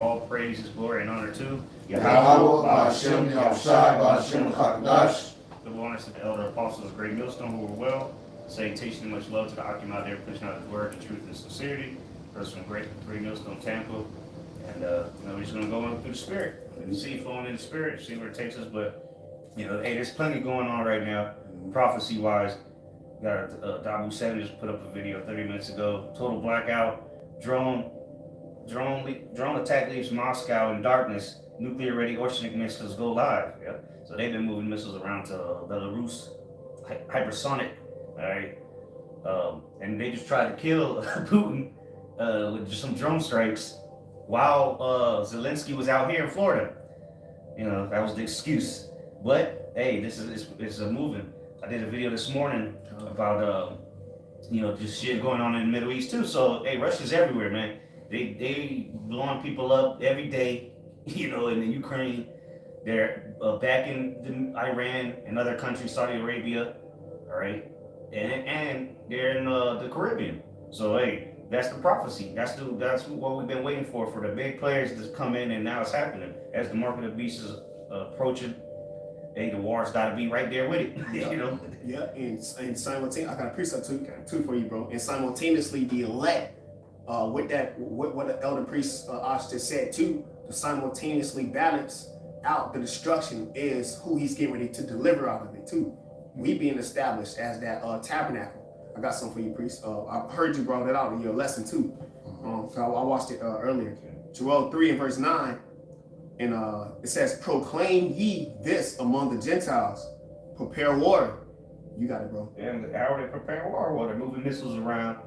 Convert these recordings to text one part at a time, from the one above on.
All praise, is glory, and honor to Yahweh, Ba'ashem, Yahushai, Ba'ashem, Chakadash. the honors to the elder apostles of Great Millstone who were well, salutation and much love to the Akim out there pushing out his word, the truth, and sincerity. First from Great Millstone, Tampa. And, we're just going to go on through the Spirit. And see flowing in the Spirit, see where it takes us. But, hey, there's plenty going on right now, prophecy-wise. Got Dabu 7 just put up a video 30 minutes ago. Total blackout. Drone attack leaves Moscow in darkness. Nuclear-ready oceanic missiles go live. Yeah? So they've been moving missiles around to Belarus, hypersonic. All right, and they just tried to kill Putin with just some drone strikes while Zelensky was out here in Florida. That was the excuse. But hey, this is moving. I did a video this morning about just shit going on in the Middle East too. So hey, Russia's everywhere, man. They blowing people up every day, in the Ukraine. They're backing Iran and other countries, Saudi Arabia, all right, and they're in the Caribbean. So hey, that's the prophecy. That's what we've been waiting for the big players to come in, and now it's happening. As the mark of the beast is approaching, hey, the war's got to be right there with it. Yeah, and simultaneously, I got a precept too for you, bro. And simultaneously, the elect. With that, what the elder priest Ash just said too, to simultaneously balance out the destruction is who he's getting ready to deliver out of it too. We being established as that tabernacle. I got something for you, priest. I heard you brought that out in your lesson too. So I watched it earlier. Joel 3 and verse 9, and it says, "Proclaim ye this among the Gentiles, prepare war." You got it, bro. And the hour they prepare war, well, they're moving missiles around.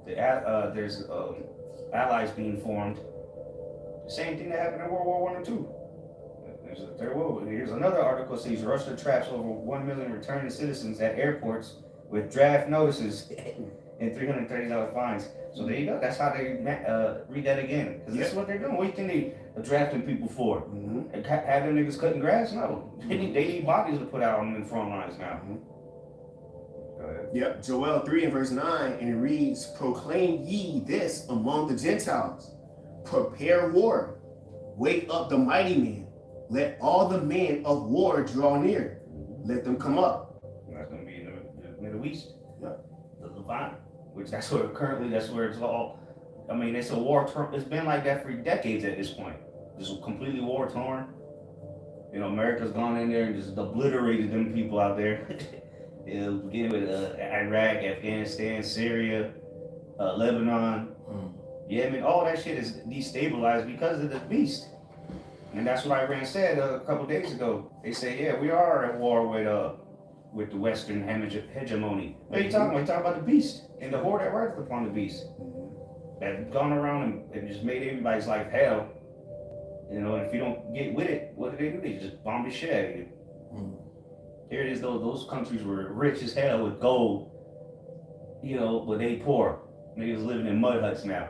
There's allies being formed. The same thing that happened in World War I and II. There's a third world. Here's another article that says Russia traps over 1 million returning citizens at airports with draft notices and $330 fines. So there you go. That's how they read that again. Because this is what they're doing. What do you think they are drafting people for? And have them niggas cutting grass? No. They need bodies to put out on the front lines now. Yep, Joel 3 and verse 9, and it reads, "Proclaim ye this among the Gentiles, prepare war, wake up the mighty men, let all the men of war draw near, let them come up." And that's going to be in the Middle East. Yep. The Levant, which that's where it's all, it's a war, it's been like that for decades at this point. Just completely war torn. America's gone in there and just obliterated them people out there. Beginning with Iraq, Afghanistan, Syria, Lebanon. Yeah, all that shit is destabilized because of the beast. And that's what Iran said a couple days ago. They say, yeah, we are at war with the Western hegemony. What are you talking about? You're talking about the beast and the horde that rides upon the beast. That gone around and just made everybody's life hell. And if you don't get with it, what do? They just bomb the shit out of you. Here it is, though. Those countries were rich as hell with gold, but they poor. Niggas living in mud huts now.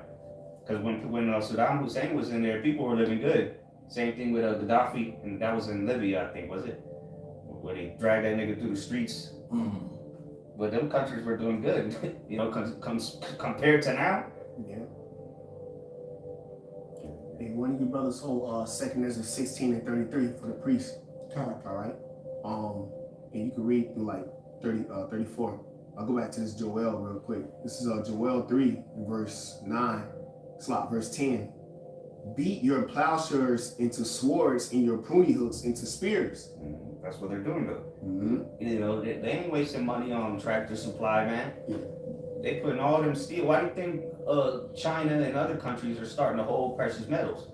Because when Saddam Hussein was in there, people were living good. Same thing with Gaddafi, and that was in Libya, I think, was it? Where they dragged that nigga through the streets. But them countries were doing good, compared to now. Yeah. And one of you brothers hold 2 Ezra 16 and 33 for the priest. All right. And you can read through like 34. I'll go back to this Joel real quick. This is Joel 3 verse 9, verse 10. "Beat your plowshares into swords and your pruning hooks into spears." That's what they're doing though. They ain't wasting money on tractor supply, man. They putting all them steel. Why do you think China and other countries are starting to hold precious metals?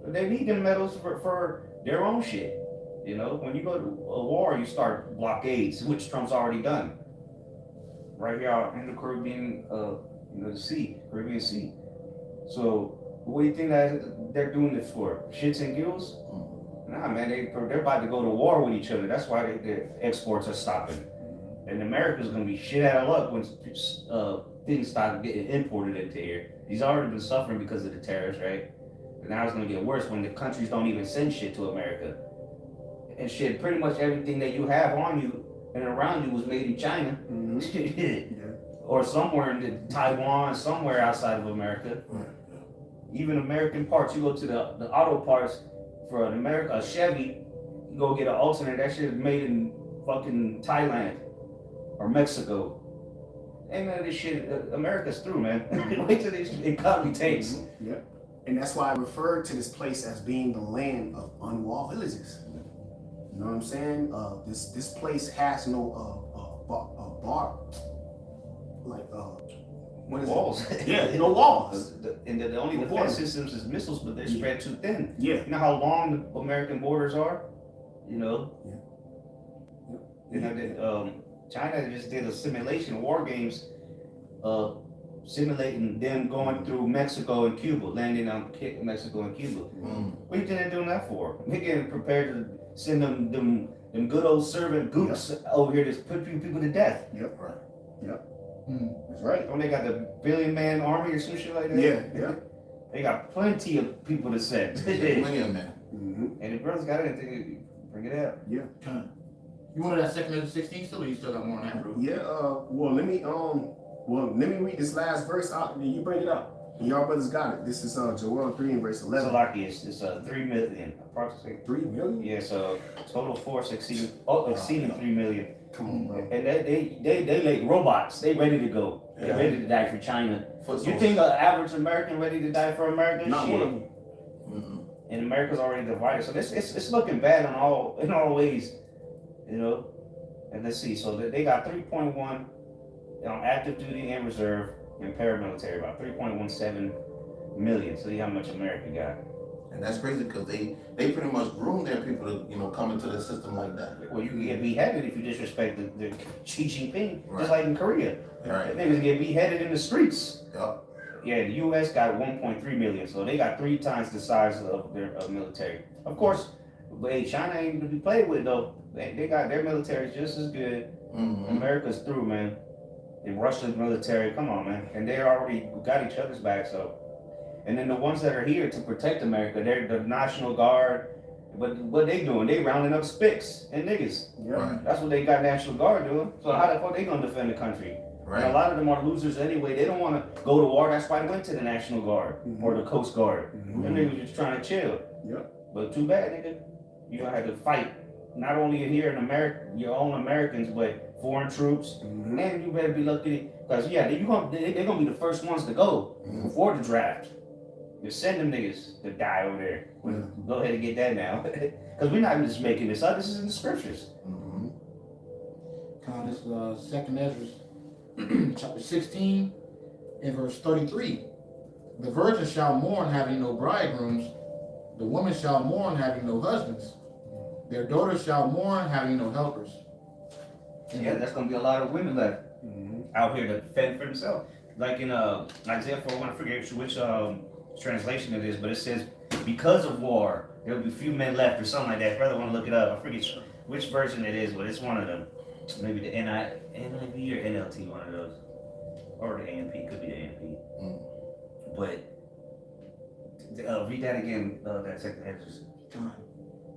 They need them metals for their own shit. When you go to a war, you start blockades, which Trump's already done. Right here in the Caribbean, Caribbean Sea. So, what do you think that they're doing this for? Shits and giggles? Nah, man, they're about to go to war with each other. That's why their exports are stopping. And America's gonna be shit out of luck when things start getting imported into here. He's already been suffering because of the tariffs, right? But now it's gonna get worse when the countries don't even send shit to America. And shit, pretty much everything that you have on you and around you was made in China. Or somewhere in Taiwan, somewhere outside of America. Even American parts, you go to the auto parts for an America, a Chevy, you go get an alternate. That shit is made in fucking Thailand or Mexico. Ain't none of this shit. America's through, man. Wait till this economy takes. Yeah. And that's why I refer to this place as being the land of unwalled villages. You know what I'm saying? This place has no bar, like what is walls. It? Yeah, no walls. And the only defense systems is missiles, but they're spread too thin. Yeah. You know how long the American borders are? You know. Yeah. You know, China just did a simulation war games, simulating them going through Mexico and Cuba, landing on Mexico and Cuba. What do you think they're doing that for? They're getting prepared to send them good old servant gooks over here to put people to death. Yep. Right. Yep. That's right. When they got the billion-man army or some shit like that. Yeah. Yeah. They got plenty of people to send. Plenty of men. And the brothers got it, they bring it out. Yeah. You wanted that second of the 16 still, or you still got more on that, bro? Yeah. Well, let me read this last verse out, and you bring it up. And y'all brothers got it. This is Joel 3 and verse 11. It's 3 million, approximately. 3 million? Yeah, so total force exceeding 3 million. Come on, bro. And they like robots. They ready to go. They ready to die for China. You think an average American ready to die for America? Not Shit. one of them. And America's already divided, so it's looking bad in all ways, you know. And let's see, so they got 3.1 on active duty and reserve and paramilitary, about 3.17 million. So see how much America got. And that's crazy because they pretty much groom their people to come into the system like that. Well, you can get beheaded if you disrespect the Xi Jinping, Right. just like in Korea. Right. Niggas get beheaded in the streets. Yep. Yeah, the U.S. got 1.3 million, so they got 3 times the size of their military. Of course, but hey, China ain't gonna be played with though. They got their military just as good. America's through, man. And Russia's military, come on, man. And they already got each other's back, so. And then the ones that are here to protect America, they're the National Guard. But what they doing? They rounding up spics and niggas. Yeah. Right. That's what they got National Guard doing. So how the fuck they gonna defend the country? Right. And a lot of them are losers anyway. They don't want to go to war. That's why they went to the National Guard or the Coast Guard. Them niggas just trying to chill. Yep. But too bad, nigga. You gonna have to fight not only here in America, your own Americans, but foreign troops. And you better be lucky because they're gonna be the first ones to go before the draft. You send them niggas to die over there. Go ahead and get that now, because we're not just making this up. This is in the scriptures. This is second Ezra, chapter 16, and verse 33. The virgin shall mourn, having no bridegrooms. The woman shall mourn, having no husbands. Their daughters shall mourn, having no helpers. Yeah, that's gonna be a lot of women left out here to fend for themselves. Like in Isaiah 4, I forget which translation it is, but it says, because of war, there will be few men left or something like that. Brother, want to look it up. I forget which version it is, but it's one of them. Maybe the NIV or NLT, one of those. Or the AMP, could be the AMP. But read that again, that second Ezra.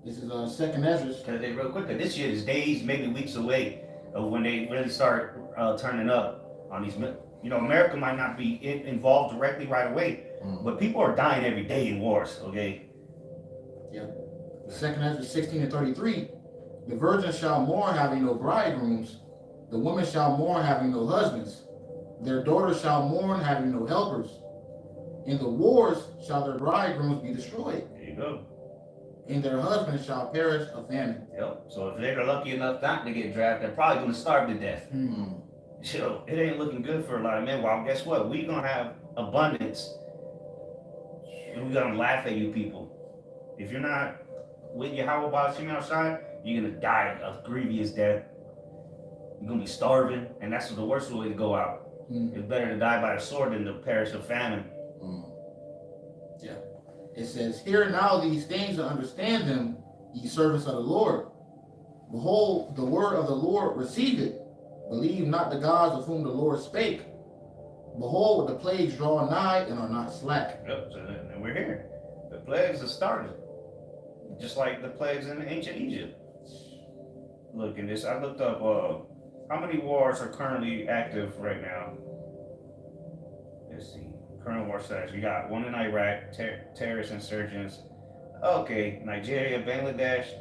This is second Ezra. Because they real quick, 'cause this shit is days, maybe weeks away of when they really start turning up on these. You know, America might not be involved directly right away, but people are dying every day in wars, okay? Yeah. Second Ezra 16 and 33. The virgin shall mourn, having no bridegrooms. The woman shall mourn, having no husbands. Their daughters shall mourn, having no helpers. In the wars shall their bridegrooms be destroyed. There you go. And their husbands shall perish of famine. Yep. So if they're lucky enough not to get drafted, they're probably gonna starve to death. So it ain't looking good for a lot of men. Well, guess what? We gonna have abundance. And we gonna laugh at you people. If you're not with your how about Shimmy outside, you're gonna die a grievous death. You're gonna be starving, and that's the worst way to go out. It's better to die by the sword than to perish of famine. Yeah. It says, hear now these things and understand them, ye servants of the Lord. Behold, the word of the Lord receive it. Believe not the gods of whom the Lord spake. Behold, the plagues draw nigh and are not slack. Yep, so then we're here. The plagues have started. Just like the plagues in ancient Egypt. Look at this. I looked up how many wars are currently active right now. Let's see. current war status. You got one in Iraq, terrorist insurgents. Okay, Nigeria, Bangladesh,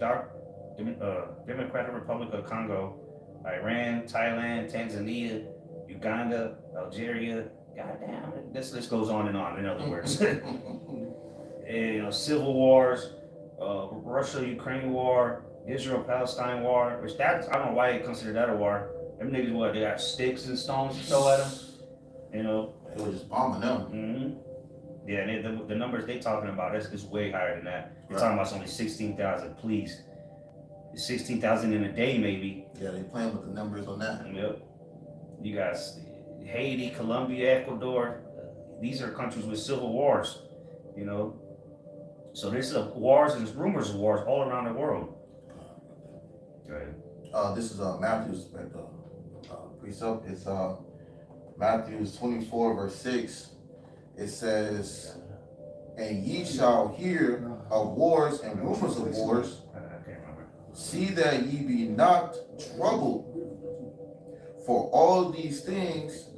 Democratic Republic of Congo, Iran, Thailand, Tanzania, Uganda, Algeria. Goddamn, this list goes on. In other words, and, civil wars, Russia-Ukraine war, Israel-Palestine war. Which I don't know why they consider that a war. Them niggas, what, they got sticks and stones to throw at them? It was just bombing them. Mm-hmm. Yeah, the numbers they talking about is way higher than that. They're Right. talking about only 16,000, please. 16,000 in a day, maybe. Yeah, they playing with the numbers on that. Yep. You got Haiti, Colombia, Ecuador. These are countries with civil wars, So there's wars and rumors of wars all around the world. Go ahead. This is Matthew's precept. It's Matthew 24 verse 6. It says, "And ye shall hear of wars and rumors of wars. I can't remember. See that ye be not troubled, for all these things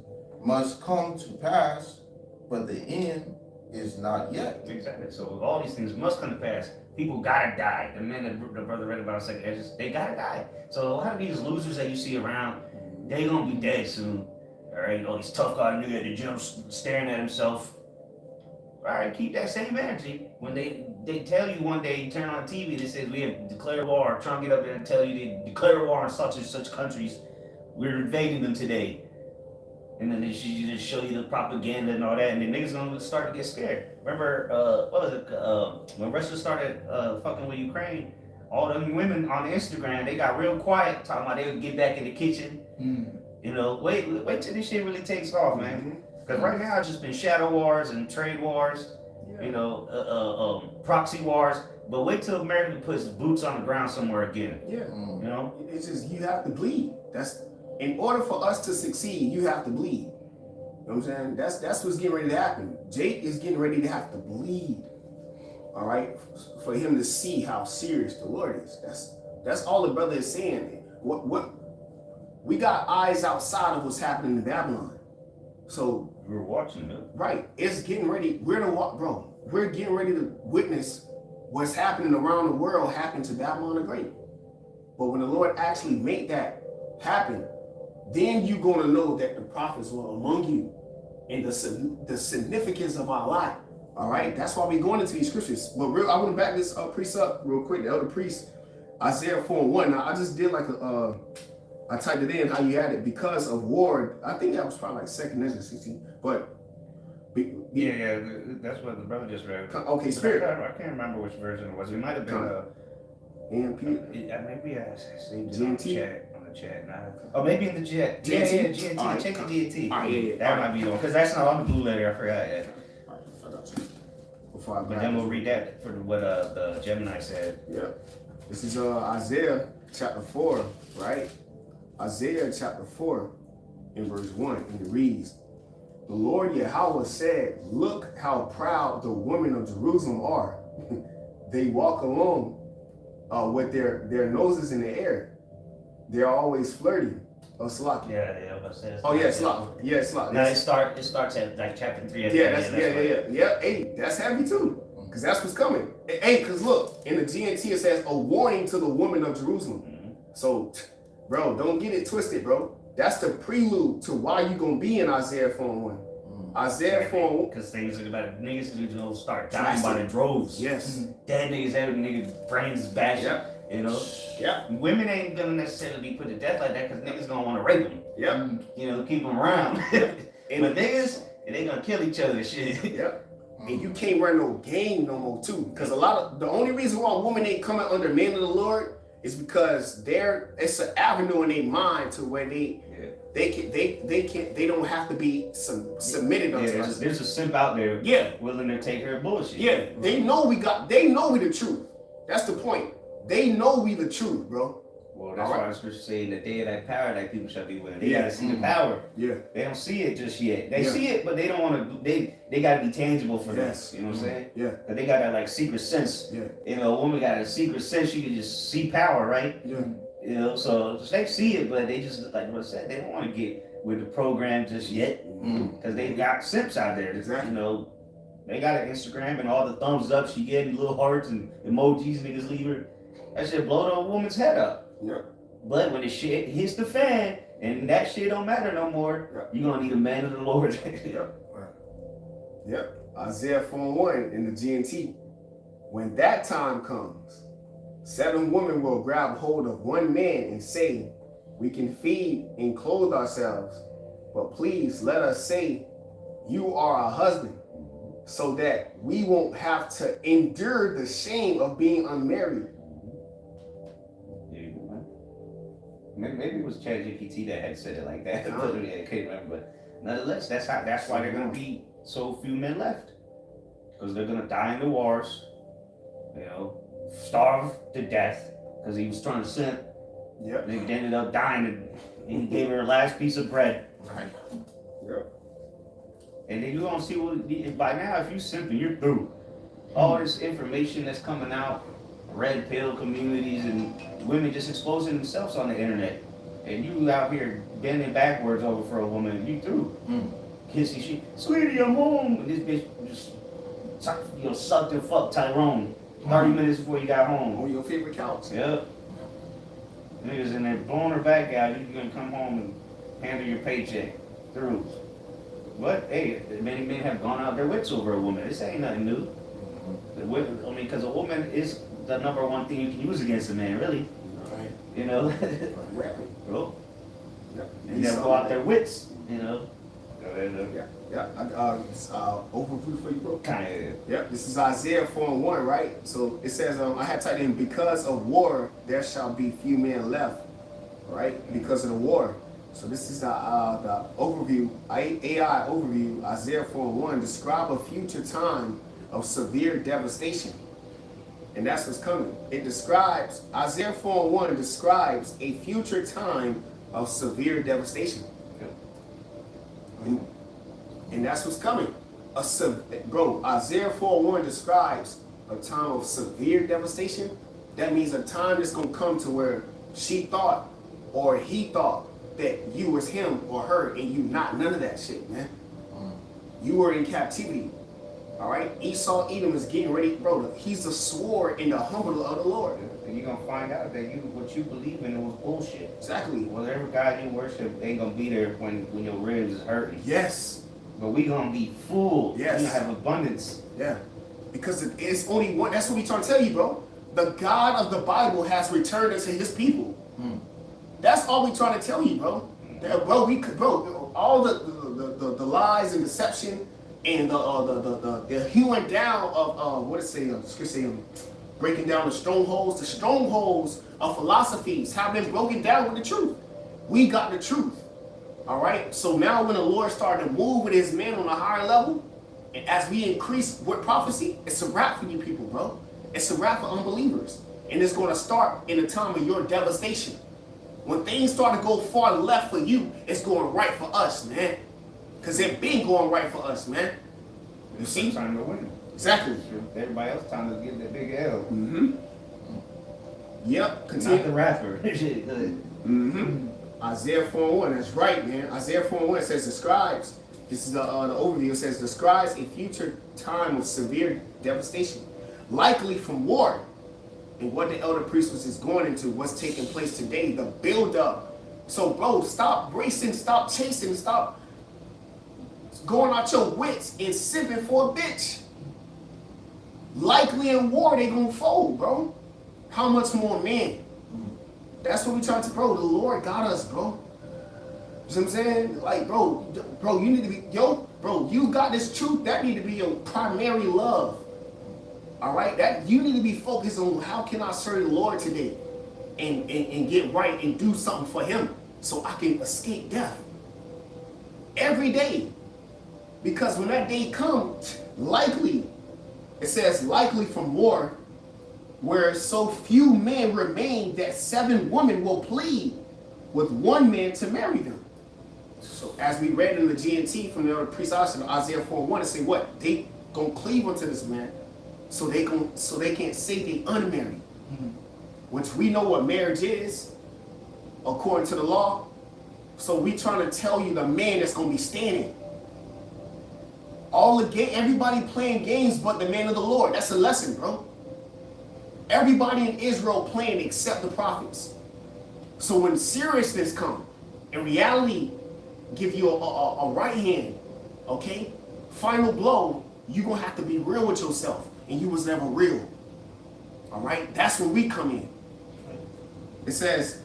must come to pass, but the end is not yet." Exactly. So all these things must come to pass. People gotta die. The men that the brother read about a second, they gotta die. So a lot of these losers that you see around, they gonna be dead soon. All right, all these tough guy nigga at the gym staring at himself. All right, keep that same energy. When they tell you one day, you turn on TV, they says we have declared war. Trump get up there and tell you they declare war on such and such countries. We're invading them today. And then they just show you the propaganda and all that, and the niggas gonna start to get scared. Remember, what was it? When Russia started fucking with Ukraine, all them women on Instagram, they got real quiet, talking about they would get back in the kitchen. Wait till this shit really takes off, man. Because right now it's just been shadow wars and trade wars, proxy wars. But wait till America puts boots on the ground somewhere again. Yeah. It's just you have to bleed. In order for us to succeed, you have to bleed. You know what I'm saying? That's what's getting ready to happen. Jake is getting ready to have to bleed. All right, for him to see how serious the Lord is. That's all the brother is saying. What we got eyes outside of what's happening in Babylon. So We're watching it. right, it's getting ready. We're getting ready to witness what's happening around the world happen to Babylon the Great. But when the Lord actually made that happen, then you're going to know that the prophets were among you and the significance of our life. All right, that's why we're going into these scriptures. But I want to back this priest up real quick. The elder priest, Isaiah 4:1. Now I just did like I typed it in how you had it because of war. I think that was probably like 2nd Ezra 16. But Yeah, that's what the brother just read. Okay, Spirit. I can't remember which version it was. It might have been AMP. maybe I saved it GMT? on the chat. Oh, maybe in the chat. Yeah, GMT. All right. Check the GMT. Yeah. That might be the one because that's not on the blue letter. I forgot. Yeah. All right, I got you. Before I But then we'll read that for what the Gemini said. Yeah. This is Isaiah chapter 4, right? Isaiah chapter 4 in verse 1, and it reads, "The Lord Yahweh said, look how proud the women of Jerusalem are. They walk along with their noses in the air. They're always flirting." Oh, Slaki. Yeah. But says. Oh, yeah, Slaki. Yeah, Slaki. Now it starts at like chapter 3. Yeah, yeah. Hey, that's heavy too. Because that's what's coming. Hey, because look, in the GNT it says, a warning to the women of Jerusalem. Mm-hmm. So, bro, don't get it twisted, bro. That's the prelude to why you going to be in Isaiah 4:1. Isaiah 4:1. Because things are about niggas start dying by the droves. Yes. Dead niggas, every nigga brains is bashing. Yep. Yeah. Women ain't gonna necessarily be put to death like that because niggas gonna want to rape them. Yep. Keep them around. And but niggas, they gonna kill each other and shit. Yep. And you can't run no game no more too. Because the only reason why women ain't coming under men of the Lord is because it's an avenue in their mind to where they don't have to be submitted unto us. There's a simp out there willing to take her bullshit. Yeah, they know we the truth. That's the point. They know we the truth, bro. Well, that's why the scripture say the day of that power that people shall be willing. They gotta see the power. Yeah. They don't see it just yet. They see it, but they don't want to. They gotta be tangible for this. You know what I'm saying? Yeah. Cause they got that like secret sense. Yeah. A woman got a secret sense. She can just see power, right? Yeah. So they see it, but they just like what I said. They don't want to get with the program just yet, because they got simps out there. Exactly. You know, they got an Instagram and all the thumbs up she getting, little hearts and emojis niggas leave her. That shit blow the woman's head up. Yep. But when the shit hits the fan and that shit don't matter no more, you're gonna need a man of the Lord. Yep. Isaiah 4:1 in the GNT. When that time comes, 7 women will grab hold of one man and say, we can feed and clothe ourselves, but please let us say you are a husband, so that we won't have to endure the shame of being unmarried. Maybe it was ChatGPT that had said it like that. I can't remember, but nonetheless, that's why they're gonna be so few men left, because they're gonna die in the wars, you know, starve to death, because he was trying to simp. Yep. They ended up dying, and he gave her her last piece of bread. Right. Yep. And then you're gonna see by now, if you simping, you're through. All this information that's coming out, red pill communities and women just exposing themselves on the internet, and you out here bending backwards over for a woman, you through. Kissy, she, sweetie, I'm home. And this bitch just sucked and fucked Tyrone 30 minutes before you got home. On your favorite couch. Yep. Niggas in there blowing her back out. You gonna come home and handle your paycheck through. But hey, many men have gone out their wits over a woman. This ain't nothing new. I mean, because a woman is the #1 thing you can use against a man, really. Right. You know? Rapping. Bro. Yep. You never go out their wits, you know? Yeah. Overview for you, bro. Kind of. Yep, this is Isaiah 4:1, right? So it says, I had typed in, because of war, there shall be few men left, right? Because of the war. So this is the overview, AI overview. Isaiah 4:1 describe a future time of severe devastation. And that's what's coming. It describes, Isaiah 4:1 describes a future time of severe devastation. And that's what's coming. Isaiah 4:1 describes a time of severe devastation. That means a time that's going to come to where she thought or he thought that you was him or her, and you not. None of that shit, man. You were in captivity. All right? Esau, Edom is getting ready, bro. He's the sword in the humble of the Lord. And you're going to find out that what you believe in was bullshit. Exactly. Whatever God you worship ain't going to be there when your ribs is hurting. Yes. But we going to be full. Yes. We're going to have abundance. Yeah. Because it's only one. That's what we trying to tell you, bro. The God of the Bible has returned unto his people. That's all we trying to tell you, bro. That, bro, all the lies and deception and the hewing down of breaking down the strongholds. The strongholds of philosophies have been broken down with the truth. We got the truth. All right. So now when the Lord started to move with his men on a higher level, and as we increase with prophecy, it's a wrap for you people, bro. It's a wrap for unbelievers. And it's going to start in the time of your devastation. When things start to go far left for you, it's going right for us, man. Because it been going right for us, man. You see? Time to win. Exactly. Everybody else time to get that big L. Yep. Not the rapper. Isaiah 4:1. That's right, man. Isaiah 4:1 says describes. This is the overview. It says describes a future time of severe devastation, likely from war. And what the elder priest is going into, what's taking place today, the build up. So, bro, stop racing, stop chasing, stop going out your wits and sipping for a bitch. Likely in war, they gonna fold, bro. How much more men? That's what we trying to, bro. The Lord got us, bro. You know what I'm saying? Like, bro, you need to be, you got this truth. That need to be your primary love. All right, that you need to be focused on how can I serve the Lord today, and get right and do something for Him so I can escape death every day. Because when that day comes, likely, it says likely from war, where so few men remain that 7 women will plead with one man to marry them. So as we read in the GNT from the priest Isaiah 4:1, it say what? They gonna cleave unto this man. So they can't say they unmarried. Which we know what marriage is, according to the law. So we trying to tell you the man that's gonna be standing. Everybody playing games but the man of the Lord. That's a lesson, bro. Everybody in Israel playing except the prophets. So when seriousness come, and reality give you a right hand, okay? Final blow, you gonna have to be real with yourself. And you was never real. All right? That's when we come in. It says,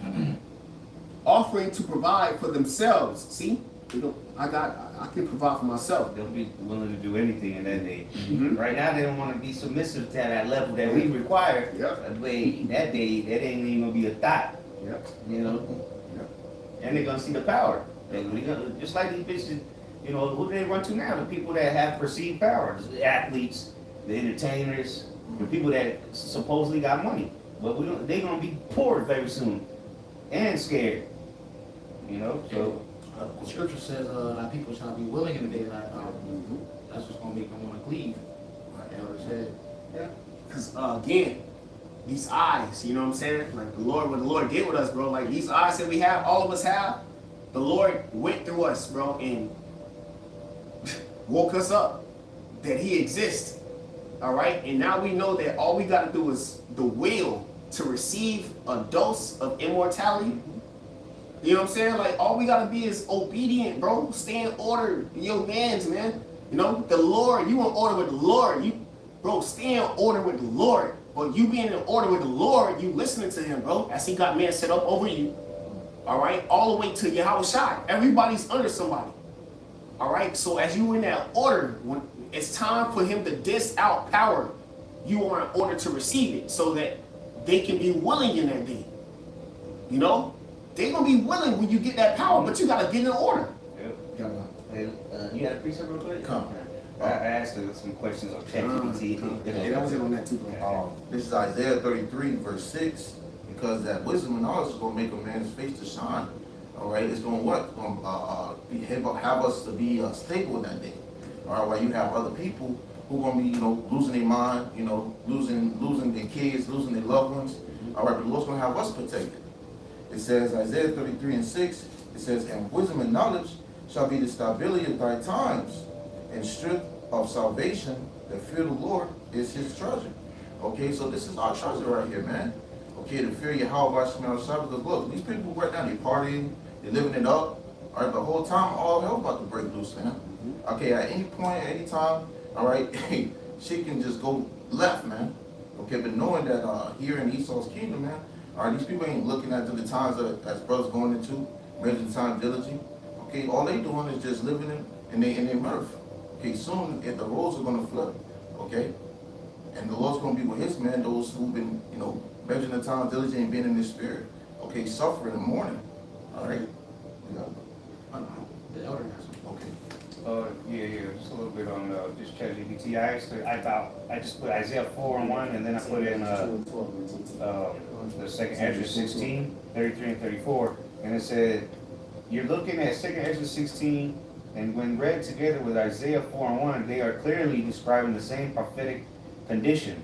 offering to provide for themselves. See? I can provide for myself. They'll be willing to do anything in that day. Right now, they don't want to be submissive to that level that we require. Yep. But that day, that ain't even gonna be a thought. Yep. You know. Yep. And they're gonna see the power. Just like these bitches, you know, who do they run to now? The people that have perceived power, the athletes, the entertainers, the people that supposedly got money. But they're gonna be poor very soon and scared. You know, so. The scripture says that people shall be willing in the day of thy power. That's what's going to make them want to cleave. Like Elder said. Yeah. Because again, these eyes, you know what I'm saying? Like what the Lord did with us, bro. Like these eyes that we have, all of us have, the Lord went through us, bro, and woke us up that He exists. All right? And now we know that all we got to do is the will to receive a dose of immortality. You know what I'm saying? Like, all we gotta be is obedient, bro. Stay in order. Your mans, man. You know, the Lord, you in order with the Lord. Bro, stay in order with the Lord. But you being in order with the Lord, you listening to Him, bro, as He got men set up over you. All right? All the way to Yahweh Shai. Everybody's under somebody. All right? So as you in that order, when it's time for Him to dish out power, you are in order to receive it so that they can be willing in that day. You know? They're going to be willing when you get that power, but you got to get in order. Yep. You got a precept real quick? Come. I asked her some questions on ChatGPT. Yeah, that was it on that too, bro. This is Isaiah 33, verse 6. Because that wisdom and knowledge is going to make a man's face to shine. All right? It's going to what? Have us to be stable in that day. All right? While you have other people who are going to be, you know, losing their mind, you know, losing their kids, losing their loved ones. All right? But the Lord's going to have us protected. It says, Isaiah 33 and 6, it says, and wisdom and knowledge shall be the stability of thy times, and strength of salvation, that fear the Lord is His treasure. Okay, so this is our treasure right here, man. Okay, to fear Yahweh because look, these people right now, they partying, they living it up. All right, the whole time, all hell about to break loose, man. Okay, at any point, any time, all right, she can just go left, man. Okay, but knowing that here in Esau's kingdom, man, all right, these people ain't looking at the times that brothers going into, measuring the time diligently. Okay, all they doing is just living in their mirth. Okay, soon if the roles are gonna flip. Okay, and the Lord's gonna be with His men, those who've been, you know, measuring the time diligently and being in the spirit. Okay, suffering in the morning. All right. Yeah. The elder has some. Okay. Yeah, just a little bit on this ChatGPT. I just put Isaiah 4:1, and then I put in the second Ezra 16, 33 and 34, and it said, you're looking at second Ezra 16, and when read together with Isaiah 4:1, they are clearly describing the same prophetic condition.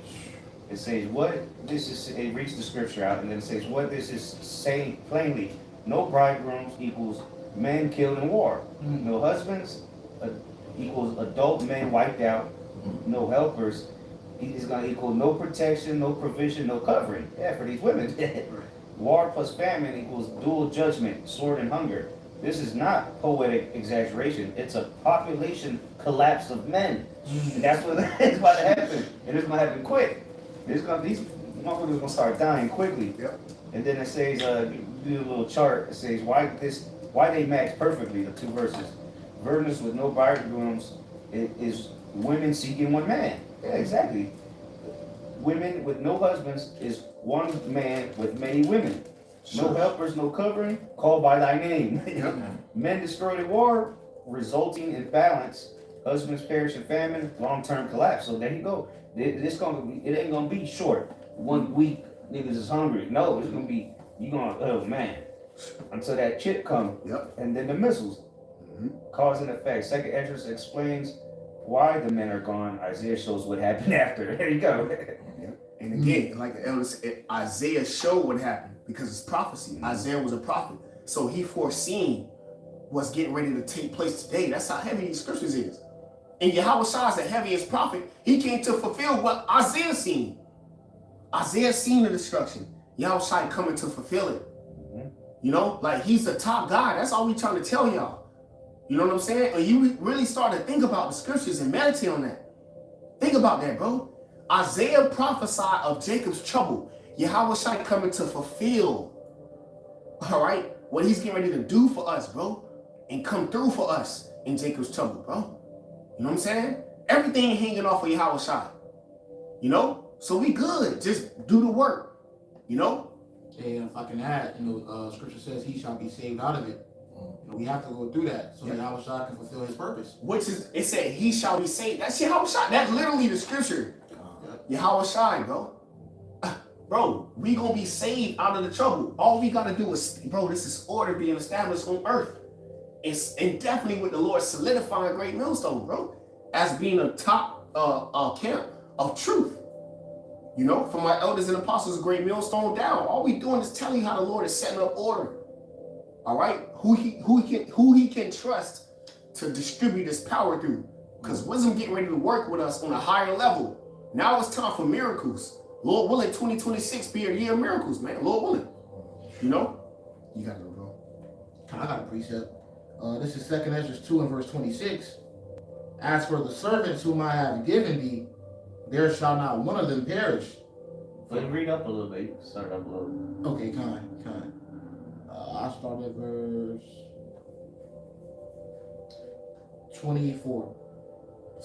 It says it reads the scripture out, and then it says what this is saying plainly: no bridegrooms equals men killed in war, no husbands equals adult men wiped out, no helpers is going to equal no protection, no provision, no covering. Yeah, for these women. War plus famine equals dual judgment, sword and hunger. This is not poetic exaggeration. It's a population collapse of men. And that's what is about to happen. And it's going to happen quick. These motherfuckers are going to start dying quickly. Yep. And then it says, do a little chart. It says why they match perfectly, the two verses. Virgins with no bridegrooms is women seeking one man. Yeah, exactly. Women with no husbands is one man with many women. No helpers, no covering, called by thy name. Men destroyed in war, resulting in balance. Husbands perish in famine, long-term collapse. So there you go. It ain't gonna be short. 1 week, niggas is hungry. No, it's gonna be, oh man. Until that chip come. Yep. And then the missiles. Cause and effect. Second Ezra explains why the men are gone. Isaiah shows what happened after. There you go. And again, like the elder said, Isaiah showed what happened because it's prophecy. Isaiah was a prophet. So he foreseen what's getting ready to take place today. That's how heavy these scriptures is. And Yahweh Shai is the heaviest prophet. He came to fulfill what Isaiah seen. Isaiah seen the destruction. Yahweh Shai coming to fulfill it. You know, like he's the top guy. That's all we trying to tell y'all. You know what I'm saying? And you really start to think about the scriptures and meditate on that. Think about that, bro. Isaiah prophesied of Jacob's trouble. Yahweh Shai coming to fulfill, all right, what he's getting ready to do for us, bro, and come through for us in Jacob's trouble, bro. You know what I'm saying? Everything hanging off of Yahweh Shai. You know? So we good. Just do the work. You know? And if I can add, scripture says he shall be saved out of it. We have to go through that so that Yahweh Shai can fulfill his purpose. Which is, it said he shall be saved. That's Yahweh Shai. That's literally the scripture. Yahweh Shai, bro. Bro, we gonna be saved out of the trouble. All we gotta do is, bro, this is order being established on earth. And definitely with the Lord solidifying Great Millstone, bro, as being a top camp of truth. You know, from my elders and apostles of Great Millstone down, all we doing is telling you how the Lord is setting up order. All right, who he can trust to distribute his power through. Because wisdom getting ready to work with us on a higher level. Now it's time for miracles. Lord willing, 2026 be a year of miracles, man. Lord willing. You know? You got it, bro. I got a precept. This is 2 Ezra 2 and verse 26. As for the servants whom I have given thee, there shall not one of them perish. But read up a little bit. Start up a little bit. Okay, kind. I'll start at verse 24.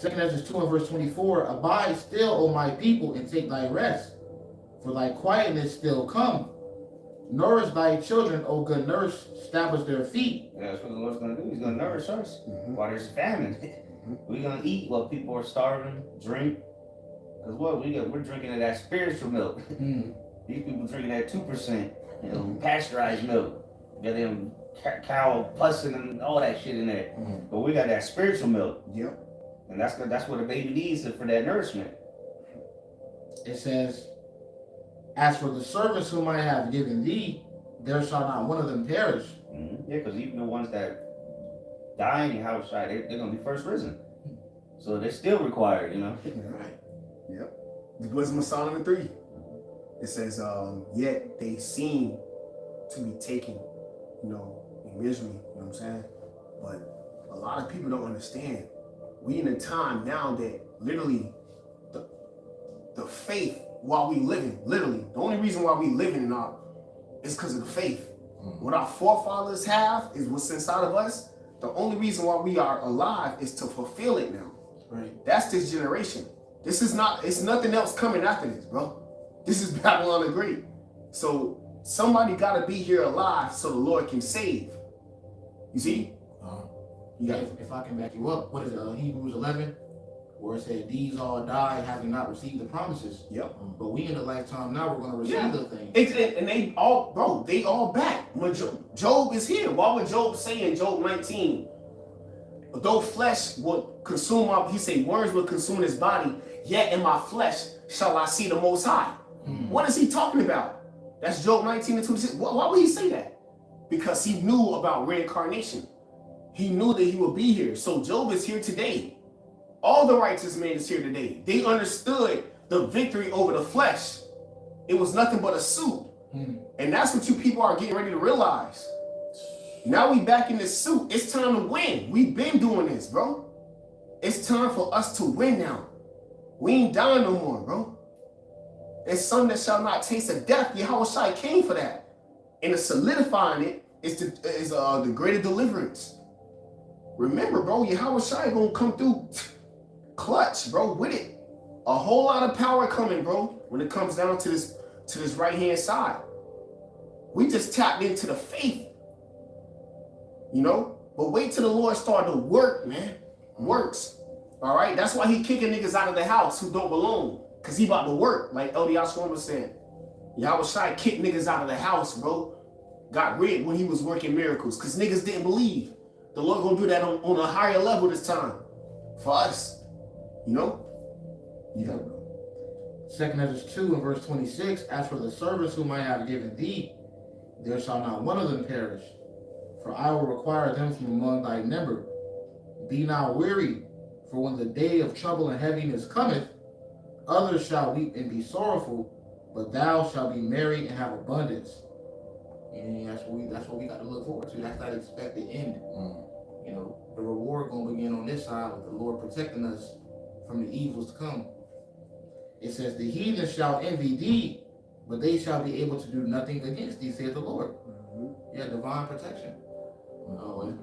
2 Ezra 2 and verse 24. Abide still, O my people, and take thy rest, for thy quietness still come. Nourish thy children, O good nurse, establish their feet. Yeah, that's what the Lord's going to do. He's going to nourish us while there's famine. We're going to eat while people are starving, drink. Because we're drinking that spiritual milk. These people drinking that 2%, pasteurized milk. Got them cow pussing and all that shit in there. But we got that spiritual milk. Yep. And that's what a baby needs for that nourishment. It says, as for the servants whom I have given thee, there shall not one of them perish. Yeah, because even the ones that die in your house, they're going to be first risen. So they're still required, Right. Yep. The Wisdom of Solomon 3. It says, yet they seem to be taken, in misery, you know what I'm saying? But a lot of people don't understand. We in a time now that literally the faith while we living, literally, the only reason why we living now is because of the faith. What our forefathers have is what's inside of us. The only reason why we are alive is to fulfill it now. Right. That's this generation. It's nothing else coming after this, bro. This is Babylon the Great. So somebody gotta be here alive so the Lord can save. You see? If I can back you up, what is it, Hebrews 11, where it said, these all died having not received the promises. Yep. But we in the lifetime now, we're going to receive the thing. And they all back. When Job is here, why would Job say in Job 19, though flesh would consume, he say worms will consume his body, yet in my flesh shall I see the Most High. What is he talking about? That's Job 19 and 26. Why would he say that? Because he knew about reincarnation. He knew that he would be here. So Job is here today. All the righteous men is here today. They understood the victory over the flesh. It was nothing but a suit. And that's what you people are getting ready to realize. Now we back in this suit. It's time to win. We've been doing this, bro. It's time for us to win now. We ain't dying no more, bro. It's something that shall not taste of death. Yahweh Shai came for that. And to solidifying it is the greater deliverance. Remember, bro, Yahweh Shai gonna come through clutch, bro, with it. A whole lot of power coming, bro, when it comes down to this right-hand side. We just tapped into the faith. But wait till the Lord start to work, man. Works. All right? That's why he kicking niggas out of the house who don't belong. Because he about to work, like Elder Yashua was saying. Yahweh Shai kicked niggas out of the house, bro. Got rid when he was working miracles. Because niggas didn't believe. The Lord gonna do that on a higher level this time. For us. You got it, bro. 2 Ezra 2 and verse 26. As for the servants whom I have given thee, there shall not one of them perish. for I will require them from among thy number. Be not weary, for when the day of trouble and heaviness cometh, others shall weep and be sorrowful, but thou shalt be merry and have abundance. And that's what we got to look forward to. That's that expected end. You know, the reward gonna begin on this side with the Lord protecting us from the evils to come. It says, the heathen shall envy thee, but they shall be able to do nothing against thee, saith the Lord. Yeah, divine protection.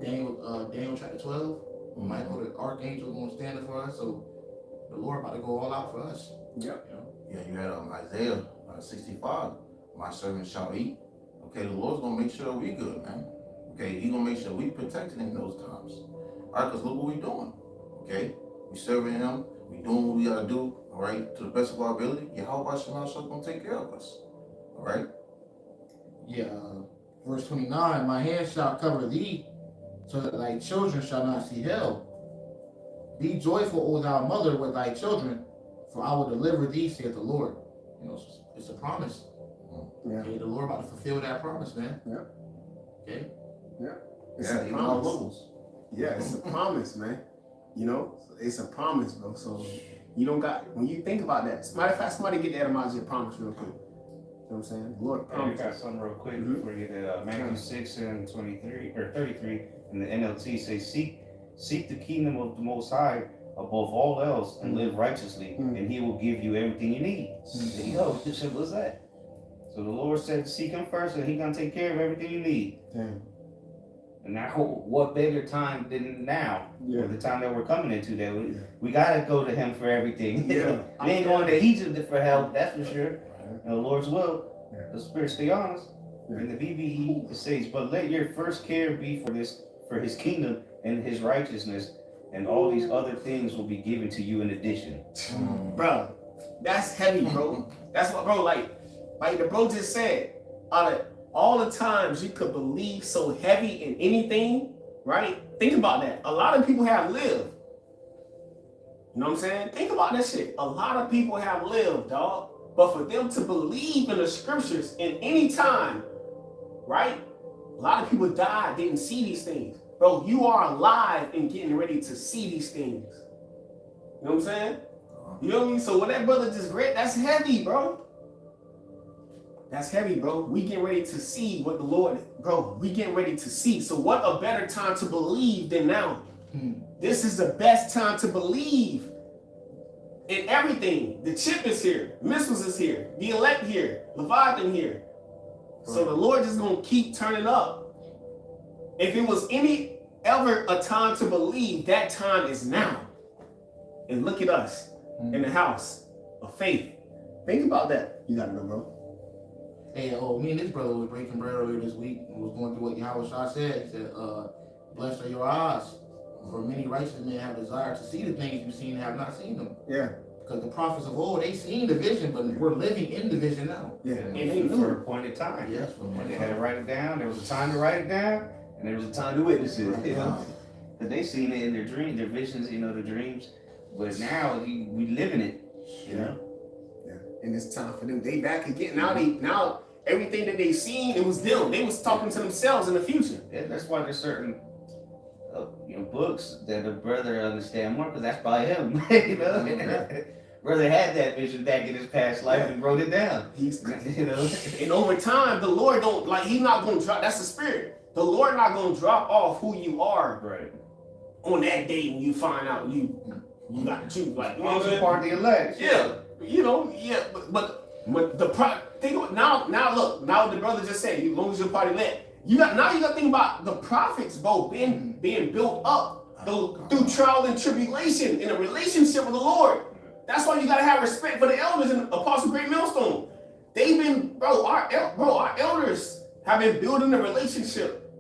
Daniel chapter 12, Michael the archangel gonna stand up for us, so the Lord about to go all out for us. Yep. You know? Yeah, you had Isaiah 65. My servant shall eat. Okay, the Lord's gonna make sure we good, man. Okay, He gonna make sure we protected in those times. All right, because look what we doing. Okay, we serving Him. We doing what we gotta do. All right, to the best of our ability. Yahweh Shema gonna take care of us. All right. Yeah. Verse 29, my hand shall cover thee, so that thy children shall not see hell. Be joyful, O thou mother, with thy children, for I will deliver thee, saith the Lord. You know, it's a promise. Yeah. Okay, the Lord about to fulfill that promise, man. Yeah. Okay. It's Yeah, a even our promise. levels. Yeah, it's a promise, man. You know, it's a promise, bro. So you don't got, when you think about that, matter of fact, somebody get the etymology of promise real quick. You know what I'm saying? Lord I promise. got something real quick Mhm. before you get that. Matthew 6 and 23 or 33 in the NLT says, seek the kingdom of the Most High above all else and live righteously, and He will give you everything you need. There you go. How simple as that. So the Lord said to seek Him first, and He's gonna take care of everything you need. Damn. And now, what better time than now, Yeah. or the time that we're coming into, that we gotta go to Him for everything. Yeah. We ain't going to Egypt for help, that's for sure. And the Lord's will. The Spirit stay honest. Yeah. In the BBE it says, but let your first care be for His kingdom and His righteousness, and all these other things will be given to you in addition. Bro, that's heavy, bro. That's what, bro, like the bro just said, out of all the times you could believe so heavy in anything, right? Think about that. A lot of people have lived. You know what I'm saying? Think about that shit. A lot of people have lived, dog. But for them to believe in the scriptures in any time, right? A lot of people died, didn't see these things. Bro, you are alive and getting ready to see these things. You know what I'm saying? You know what I mean? So when that brother just read, that's heavy, bro. That's heavy, bro. We getting ready to see what the Lord, bro, we getting ready to see. So what a better time to believe than now? This is the best time to believe in everything. The chip is here. Missiles is here. The elect here. Leviathan here. So the Lord just gonna keep turning up. If it was any ever a time to believe, that time is now. And look at us in the house of faith. Think about that. You gotta know, bro. Hey, me and this brother was breaking bread earlier this week and was going through what Yahweh Shah said. He said, blessed are your eyes, for many righteous men have desire to see the things you've seen and have not seen them. Yeah. Because the prophets of old, they seen the vision, but we're living in the vision now. Yeah. And And they for knew. a appointed time. Yes, When they had to write it down, there was a time to write it down, and there was a time to witness it. You know? But they seen it in their dreams, their visions, you know, the dreams. But now we live in it. You know? Yeah. And it's time for them. They back again. Now everything that they seen, it was them. They was talking to themselves in the future. Yeah, that's why there's certain books that a brother understand more, because that's by him. You know? Brother had that vision back in his past life and wrote it down. He's, You know? and over time, the Lord don't, like, he's not going to drop, that's the spirit. The Lord not going to drop off who you are Right. on that day when you find out you got to choose. Like, you know what I'm saying? Part of the elect. Yeah, you know, yeah, but the think now look, now the brother just said, as long as you're party lit, you got to think about the prophets, bro, being built up through trial and tribulation in a relationship with the Lord. That's why you gotta have respect for the elders in Apostle Great Millstone. They've been, our elders have been building a relationship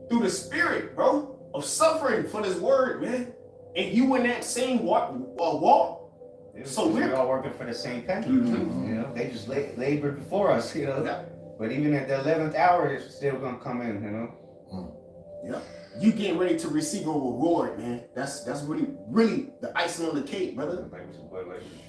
through the spirit, bro, of suffering for this word, man. And you in that same walk. So we're all working for the same country. You know, they just labored before us, you know. Yeah. But even at the 11th hour, it's still gonna come in, you know. Yeah. You getting ready to receive a reward, man. That's really the icing on the cake, brother. Like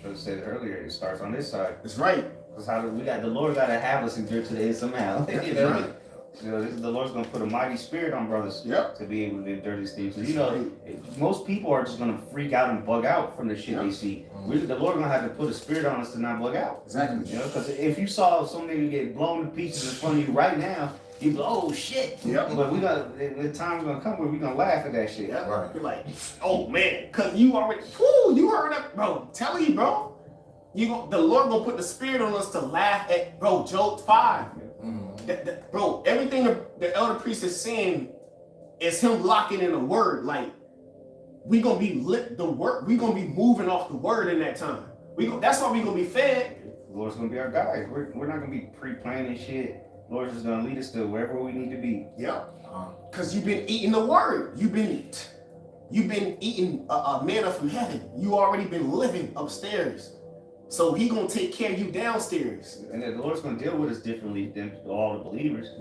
we said earlier, it starts on this side. That's right. Because the Lord gotta have us endure to the end somehow. You know? Right. You know, the Lord's gonna put a mighty spirit on brothers to be able to endure these things. You know, most people are just gonna freak out and bug out from the shit they see. The Lord gonna have to put a spirit on us to not bug out. Exactly. You know, because if you saw somebody get blown to pieces in front of you right now, you'd be like, oh shit. Yep. But the time's gonna come where we're gonna laugh at that shit. Yeah. Right. You're like, oh man, cause you already, whoo, you heard that, bro. I'm telling you, bro. The Lord gonna put the spirit on us to laugh at, bro. Job 5. Bro, everything the elder priest is saying is him locking in a word. Like we gonna be we gonna be moving off the word in that time. That's why we gonna be fed. The Lord's gonna be our guide. We're not gonna be pre-planning shit. The Lord's just gonna lead us to wherever we need to be. Yeah. Cause you've been eating the word. You've been eating a manna from heaven. You already been living upstairs. So he gonna take care of you downstairs. And then the Lord's gonna deal with us differently than all the believers.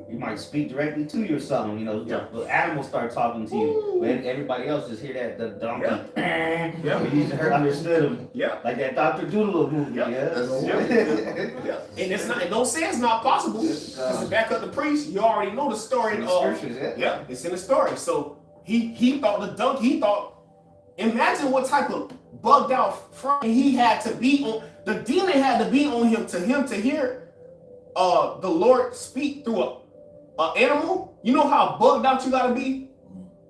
You might speak directly to you or something, you know. The animals start talking to you, but everybody else just hear that the donkey. You just understood him. Like that Dr. Doodle movie. And it's not. Don't say it's not possible. Because to back up the priest, you already know the story. In the scriptures, it's in the story. So he thought the donkey. He thought. Imagine what type of bugged out front he had to be on. The demon had to be on him to hear the Lord speak through a animal. You know how bugged out you gotta be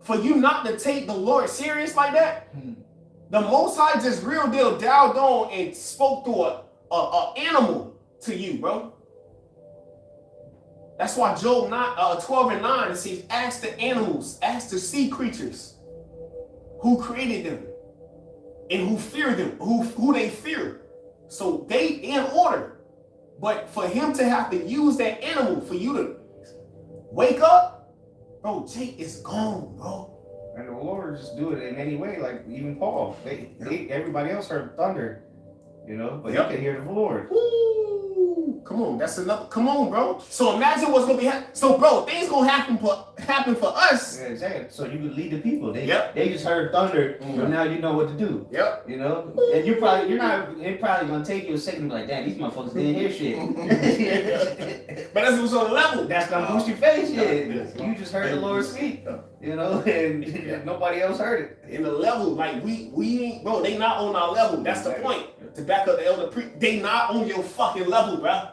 for you not to take the Lord serious like that. The Most High just real deal dialed on and spoke through a animal to you, bro. That's why Job 12:9 it says, "Ask the animals, ask the sea creatures." Who created them and who fear them, who they fear. So they in order. But for him to have to use that animal for you to wake up, bro, Jake is gone, bro. And the Lord just do it in any way, like even Paul. Everybody else heard thunder, you know, but he could hear the Lord. Woo! Come on, that's enough. Come on, bro. So imagine what's gonna be happening. So, bro, things gonna happen for us. Yeah, exactly. So you could lead the people. They just heard thunder, but now you know what to do. You know, and it probably gonna take you a second to be like, damn, these motherfuckers didn't hear shit. But that's what's on the level. That's gonna boost your faith. You just heard the Lord speak. You know, and nobody else heard it. In the level, like we ain't, bro. They not on our level. That's the point. To back up the elder priest, they not on your fucking level, bro.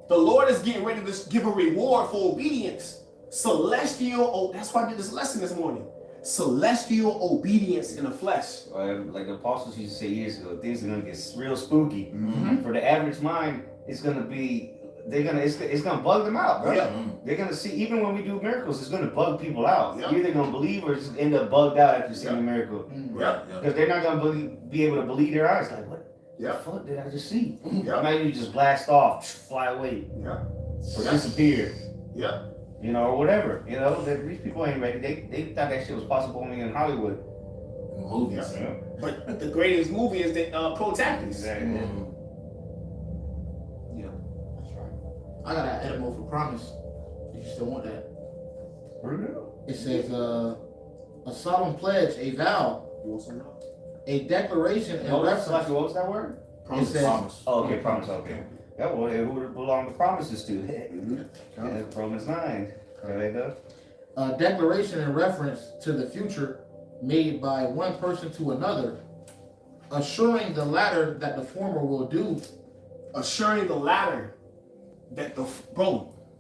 The Lord is getting ready to give a reward for obedience. Celestial, that's why I did this lesson this morning. Celestial obedience in the flesh. Like the apostles used to say years ago, things are gonna get real spooky. For the average mind, it's gonna be, it's gonna bug them out, bro. They're gonna see, even when we do miracles, it's gonna bug people out. You're either gonna believe or just end up bugged out after seeing a miracle. Because they're not gonna be able to believe their eyes. Like, what the fuck did I just see? Maybe you just blast off, fly away, or disappear. You know, or whatever. You know, these people ain't ready. They thought that shit was possible only in Hollywood. Movies. But the greatest movie is the Protagonist. Exactly. That's right. I got an animal for promise. If you still want that. It says, a solemn pledge, a vow, a declaration, and reference. What was that word? Promise. Oh, okay, promise. Okay. That one, who belong the promises to? Romans 9. There they go. A declaration in reference to the future made by one person to another, assuring the latter that the former will do. Assuring the latter that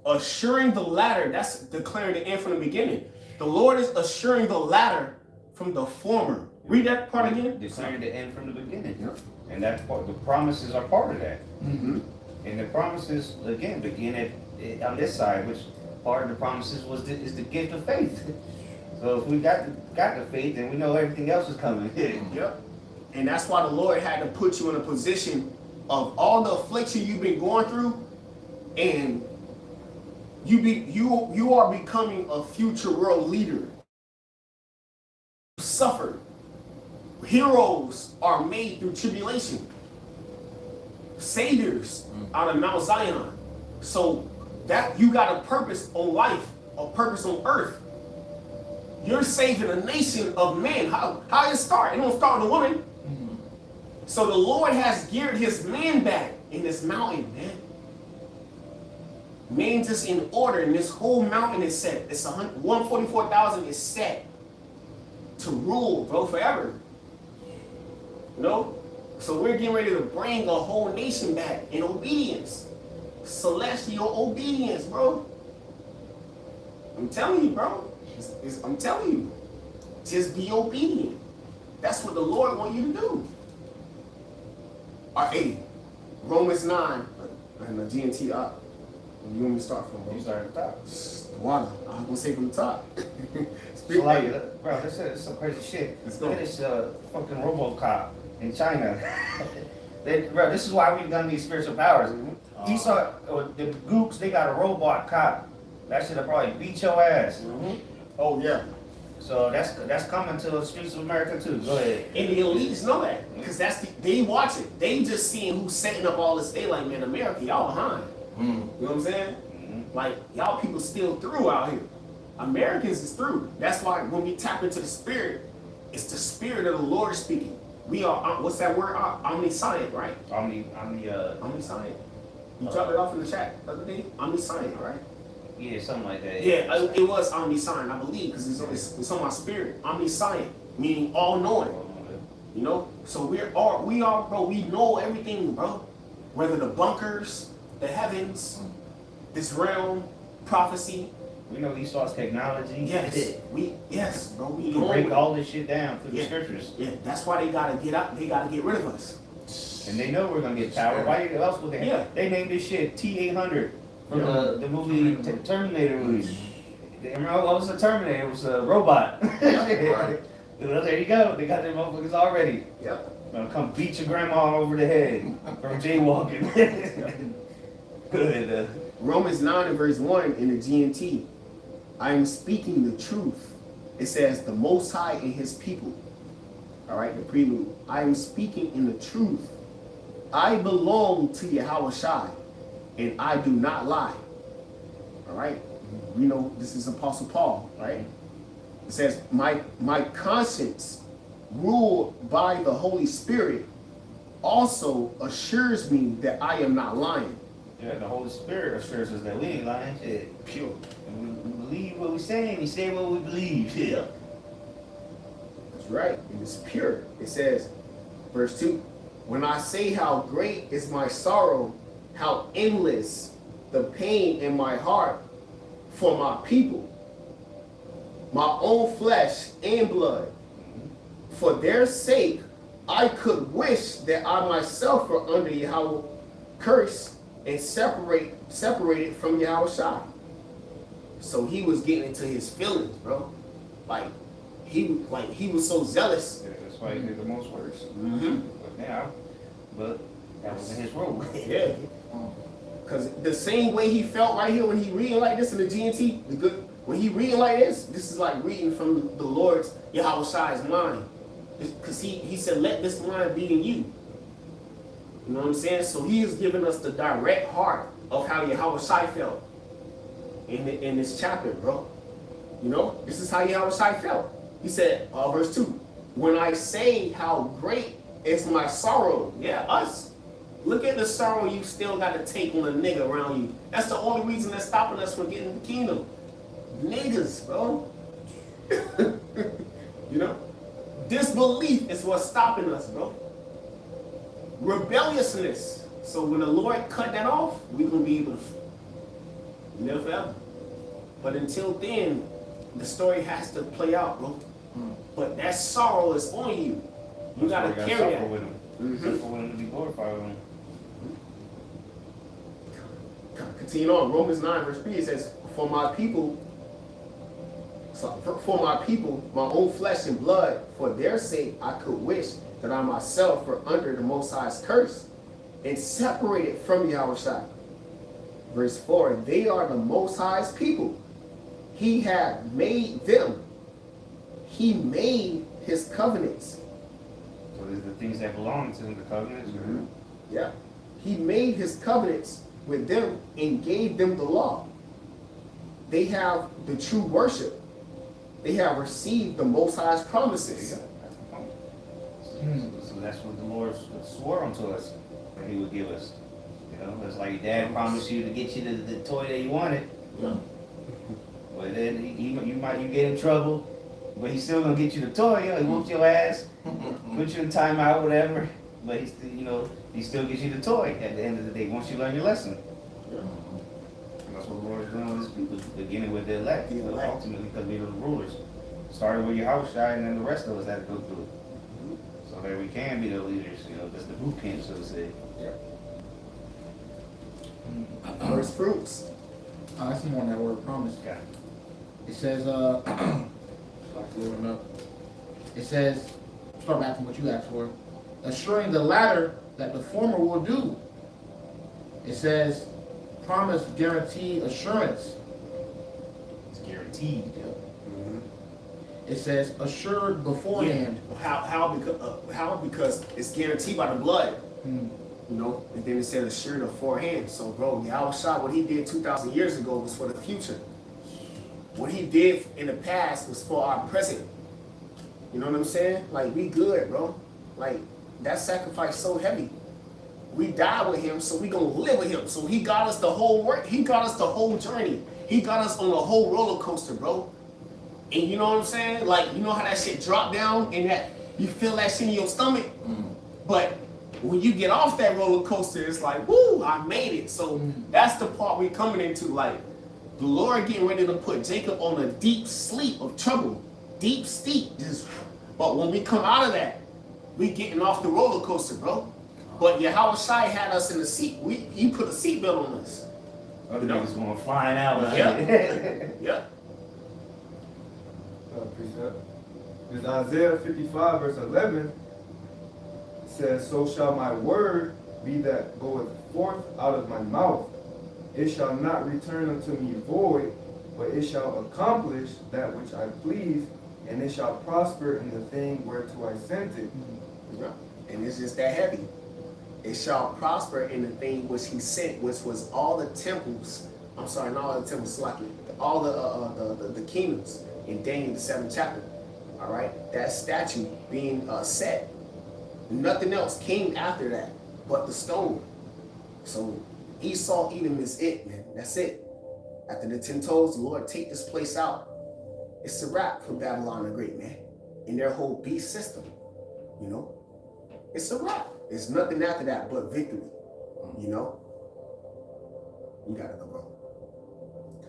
assuring the latter, that's declaring the end from the beginning. The Lord is assuring the latter from the former. Read that part again. Declaring the end from the beginning. And that's part, the promises are part of that. And the promises, again, begin on this side, which part of the promises is the gift of faith. So if we got the faith, then we know everything else is coming. And that's why the Lord had to put you in a position of all the affliction you've been going through, and you are becoming a future world leader. Suffered. Heroes are made through tribulation. Saviors out of Mount Zion. So that you got a purpose on life, a purpose on earth. You're saving a nation of men. How it start? It don't start with a woman. So the Lord has geared his man back in this mountain, man. names is in order, and this whole mountain is set. It's 144,000 is set to rule, bro, forever. You know? So we're getting ready to bring a whole nation back in obedience. Celestial obedience, bro. I'm telling you, bro. I'm telling you. Just be obedient. That's what the Lord wants you to do. All right, hey, Romans 9, and the GNT up. You want me to start from, bro? You start at the top. The water. I was gonna say from the top. So like, bro, this is some crazy shit. Look at this fucking RoboCop in China. Bro, this is why we've done these spiritual powers. Esau, the gooks, they got a robot cop. That shit'll probably beat your ass. Oh yeah. So that's coming to the streets of America too. Go ahead. And the elites know that because they watch it. They just seeing who's setting up all this. They like, man, America, y'all behind. You know what I'm saying? Like y'all people still through out here. Americans is through. That's why when we tap into the spirit, it's the spirit of the Lord speaking. We are what's that word? Omniscient, right? Omniscient. You dropped it off in the chat the other day. Omniscient, right? Yeah, something like that. Yeah, it was omniscient, I believe, because it's on my spirit. Omniscient, meaning all knowing. You know, so we are, bro. We know everything, bro. Whether the bunkers, the heavens, this realm, prophecy. We know Esau's technology. Yes, bro. We can break all this shit down through the scriptures. Yeah, that's why they gotta get out. They gotta get rid of us. And they know we're gonna get power. Why else would they? Yeah. They named this shit T-800 from the movie Terminator movie. Remember what was the Terminator? It was a robot. Well, there you go. They got their motherfuckers already. Yep. Gonna come beat your grandma over the head from jaywalking. Good. Romans 9 and verse 1 in the GNT. I am speaking the truth. It says the Most High and His people. All right, the prelude. I am speaking in the truth. I belong to Yahweh Shai, and I do not lie. All right. We know this is Apostle Paul, right? It says, my conscience, ruled by the Holy Spirit, also assures me that I am not lying. Yeah, the Holy Spirit assures us that we ain't lying. Shit, pure. And we believe what we say, and we say what we believe. Yeah. That's right. And it's pure. It says, verse 2, when I say how great is my sorrow, how endless the pain in my heart for my people, my own flesh and blood. For their sake, I could wish that I myself were under Yahweh curse and separated from Yahweh Shai. So he was getting into his feelings, bro. Like he was so zealous. Yeah, that's why he did the most works. But that wasn't his role. Yeah. Because the same way he felt right here when he reading like this in the GNT, when he reading like this is like reading from the Lord's Yahweh Shai's mind. Because he said, let this mind be in you. You know what I'm saying? So he is giving us the direct heart of how Yahweh Shai felt in this chapter, bro. You know, this is how Yahweh Shai felt. He said, verse 2, when I say how great is my sorrow, yeah, us. Look at the sorrow you still got to take on a nigga around you. That's the only reason that's stopping us from getting the kingdom. Niggas, bro. You know? Disbelief is what's stopping us, bro. Rebelliousness. So when the Lord cut that off, we're going to be able to live forever. But until then, the story has to play out, bro. But that sorrow is on you. You got to carry that. With him. Suffer with him to be glorified with him. Continue on. Romans 9 verse 3, it says, for my people, my own flesh and blood, for their sake, I could wish that I myself were under the Most High's curse and separated from Yahweh Shai. Verse 4, they are the Most High's people. He had made them. He made his covenants. So there's the things that belong to him, the covenants. Yeah. He made his covenants with them and gave them the law. They have the true worship. They have received the Most High's promises. So that's what the Lord swore unto us that he would give us. You know, it's like your dad promised you to get you the toy that you wanted. Yeah. But then you get in trouble, but he's still gonna get you the toy. You know, he whooped your ass, put you in timeout, whatever. But he still gets you the toy at the end of the day once you learn your lesson. Yeah. And that's what the Lord is doing with his people, beginning with the elect, The elect. ultimately because we are the rulers. Started with your house shy, and then the rest of us had to go through it. So that we can be the leaders. You know, that's the boot camp, so to say. First fruits. That's more on that word promise. Okay. It says, it says, start back from what you asked for, assuring the latter that the former will do. It says, promise, guarantee, assurance. It's guaranteed. It says, assured beforehand. How? Because it's guaranteed by the blood. Mm. You know, and then it said assured beforehand. So, bro, Yahushua, what he did 2,000 years ago was for the future. What he did in the past was for our present. You know what I'm saying? Like, we good, bro. Like, that sacrifice so heavy. We died with him, so we gonna live with him. So he got us the whole work. He got us the whole journey. He got us on the whole roller coaster, bro. And you know what I'm saying? Like, you know how that shit drop down and that you feel that shit in your stomach? But when you get off that roller coaster, it's like, woo, I made it. So that's the part we coming into. Like, the Lord getting ready to put Jacob on a deep sleep of trouble. Deep sleep. But when we come out of that, we getting off the roller coaster, bro. But Yahushua had us in the seat. He put a seatbelt on us. Other niggas going flying out. Yeah. Yeah. Precept. It's Isaiah 55 verse 11. It says, so shall my word be that goeth forth out of my mouth. It shall not return unto me void, but it shall accomplish that which I please, and it shall prosper in the thing whereto I sent it. Yeah. And it's just that heavy. It shall prosper in the thing which he sent, which was all the temples. I'm sorry, not all the temples, like all the kingdoms in Daniel the 7th chapter. All right, that statue being set. Nothing else came after that but the stone. So Esau, Edom is it, man. That's it. After the 10 toes, the Lord take this place out. It's a wrap for Babylon the Great, man. In their whole beast system, you know. It's a wrap. There's nothing after that but victory, you know. You gotta go,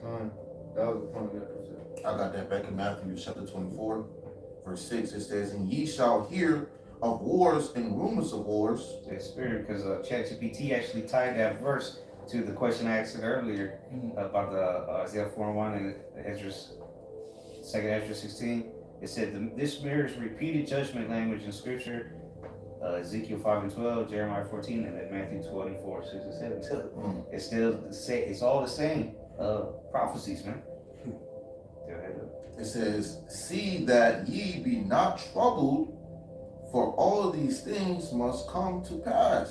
bro. That was the point of that precept. I got that back in Matthew chapter 24, verse 6. It says, and ye shall hear of wars and rumors of wars. That spirit, because ChatGPT actually tied that verse to the question I asked earlier about the Isaiah 4:1 and Ezra's 2nd Ezra 16. It said this mirrors repeated judgment language in scripture, Ezekiel 5:12, Jeremiah 14, and then Matthew 24, 6 and 7. So it's still the same. It's all the same prophecies, man. It says, see that ye be not troubled, for all these things must come to pass.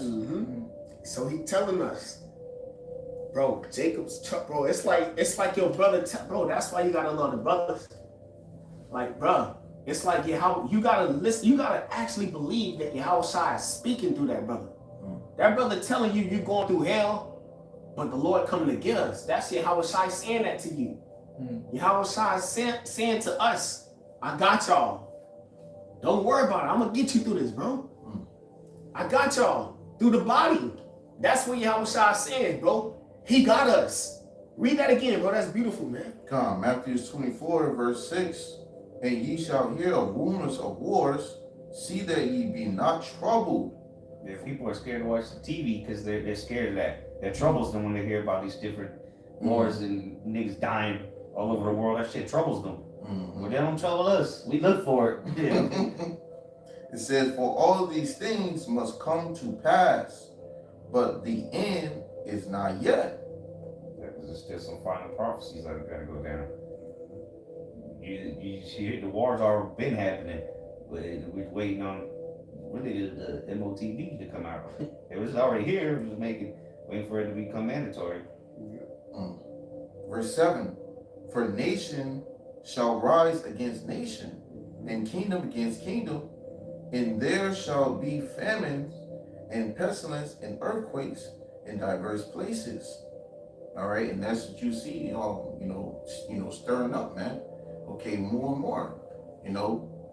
So he telling us, bro, Jacob's bro. It's like your brother, bro. That's why you gotta love the brothers. Like, bro, it's like you gotta listen. You gotta actually believe that Yahushua is speaking through that brother. That brother telling you you're going through hell, but the Lord coming to get us. That's Yahushua saying that to you. Yahushua is saying to us, I got y'all. Don't worry about it. I'm gonna get you through this, bro. I got y'all through the body. That's what Yahushua is saying, bro. He got us. Read that again, bro. That's beautiful, man. Come, Matthew 24, verse 6. And ye shall hear of rumors of wars. See that ye be not troubled. Yeah, people are scared to watch the TV because they're scared of that. That troubles them when they hear about these different wars and niggas dying all over the world. That shit troubles them. But they don't trouble us. We look for it. It says, for all of these things must come to pass, but the end is not yet. Because there's still some final prophecies that gotta go down. You see, the wars are been happening, but we're waiting on really the MOTV to come out. It was already here. We was waiting for it to become mandatory. Verse 7. For nation shall rise against nation, and kingdom against kingdom, and there shall be famines, and pestilence, and earthquakes, in diverse places. All right, and that's what you see, stirring up, man. Okay, more and more.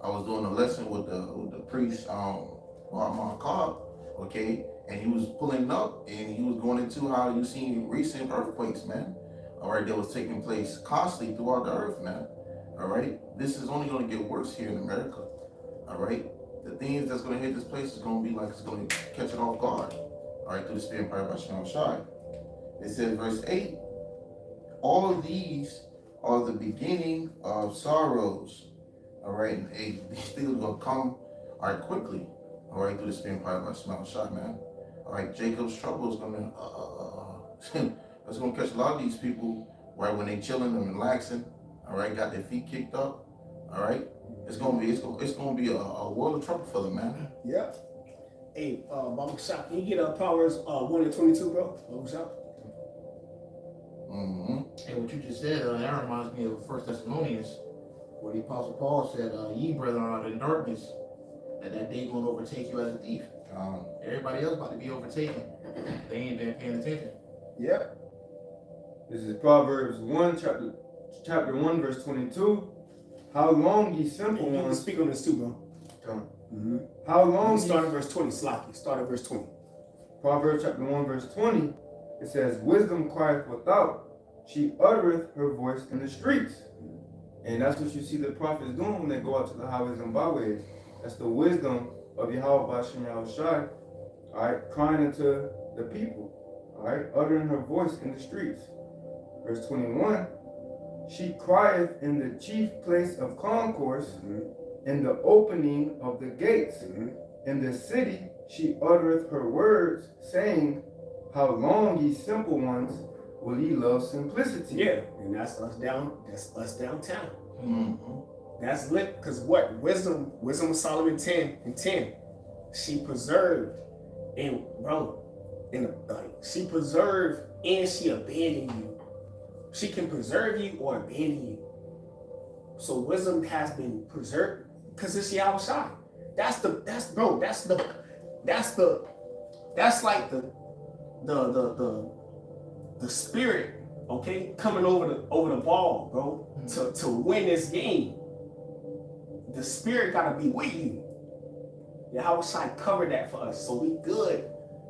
I was doing a lesson with the priest, my car, okay, and he was pulling up and he was going into how you seen recent earthquakes, man. All right, that was taking place constantly throughout the earth, man. All right, this is only going to get worse here in America. All right, the things that's going to hit this place is going to be like it's going to catch it off guard. All right, through the Spirit empowered by Shem Shai. It says, verse 8, all of these are the beginning of sorrows. All right, and these things are going to come, all right, quickly. All right, through the Spirit empowered by Shem Shai, man. All right, Jacob's trouble is going to, it's going to catch a lot of these people, right, when they chilling and relaxing. All right, got their feet kicked up. All right, it's gonna be a world of trouble for them, man. Yeah. Hey, Baba Shop, can you get Proverbs 1 and 22, bro? Baba Shop. And what you just said, that reminds me of 1 Thessalonians, where the Apostle Paul said, ye brethren are in darkness, and that day gonna overtake you as a thief. Everybody else about to be overtaken. They ain't been paying attention. Yeah. This is Proverbs 1, chapter 1, verse 22. How long, ye simple You can ones. speak on this too, bro. How long, Start at verse 20, Slocky. Start at verse 20. Proverbs chapter 1, verse 20. It says, wisdom crieth without, she uttereth her voice in the streets. And that's what you see the prophets doing when they go out to the highways and byways. That's the wisdom of Yahweh Bashem Yahushai, all right, crying unto the people, all right, uttering her voice in the streets. Verse 21, she crieth in the chief place of concourse, in the opening of the gates. In the city she uttereth her words, saying, how long, ye simple ones, will ye love simplicity? Yeah, and that's us downtown. That's lit, because what? Wisdom of Solomon 10 and 10. She preserved, and bro, she preserved and she abandoned you. She can preserve you or abandon you. So wisdom has been preserved because it's Yahushua. That's like the spirit, okay, coming over the ball, bro, to win this game. The spirit gotta be with you. Yahushua covered that for us, so we good.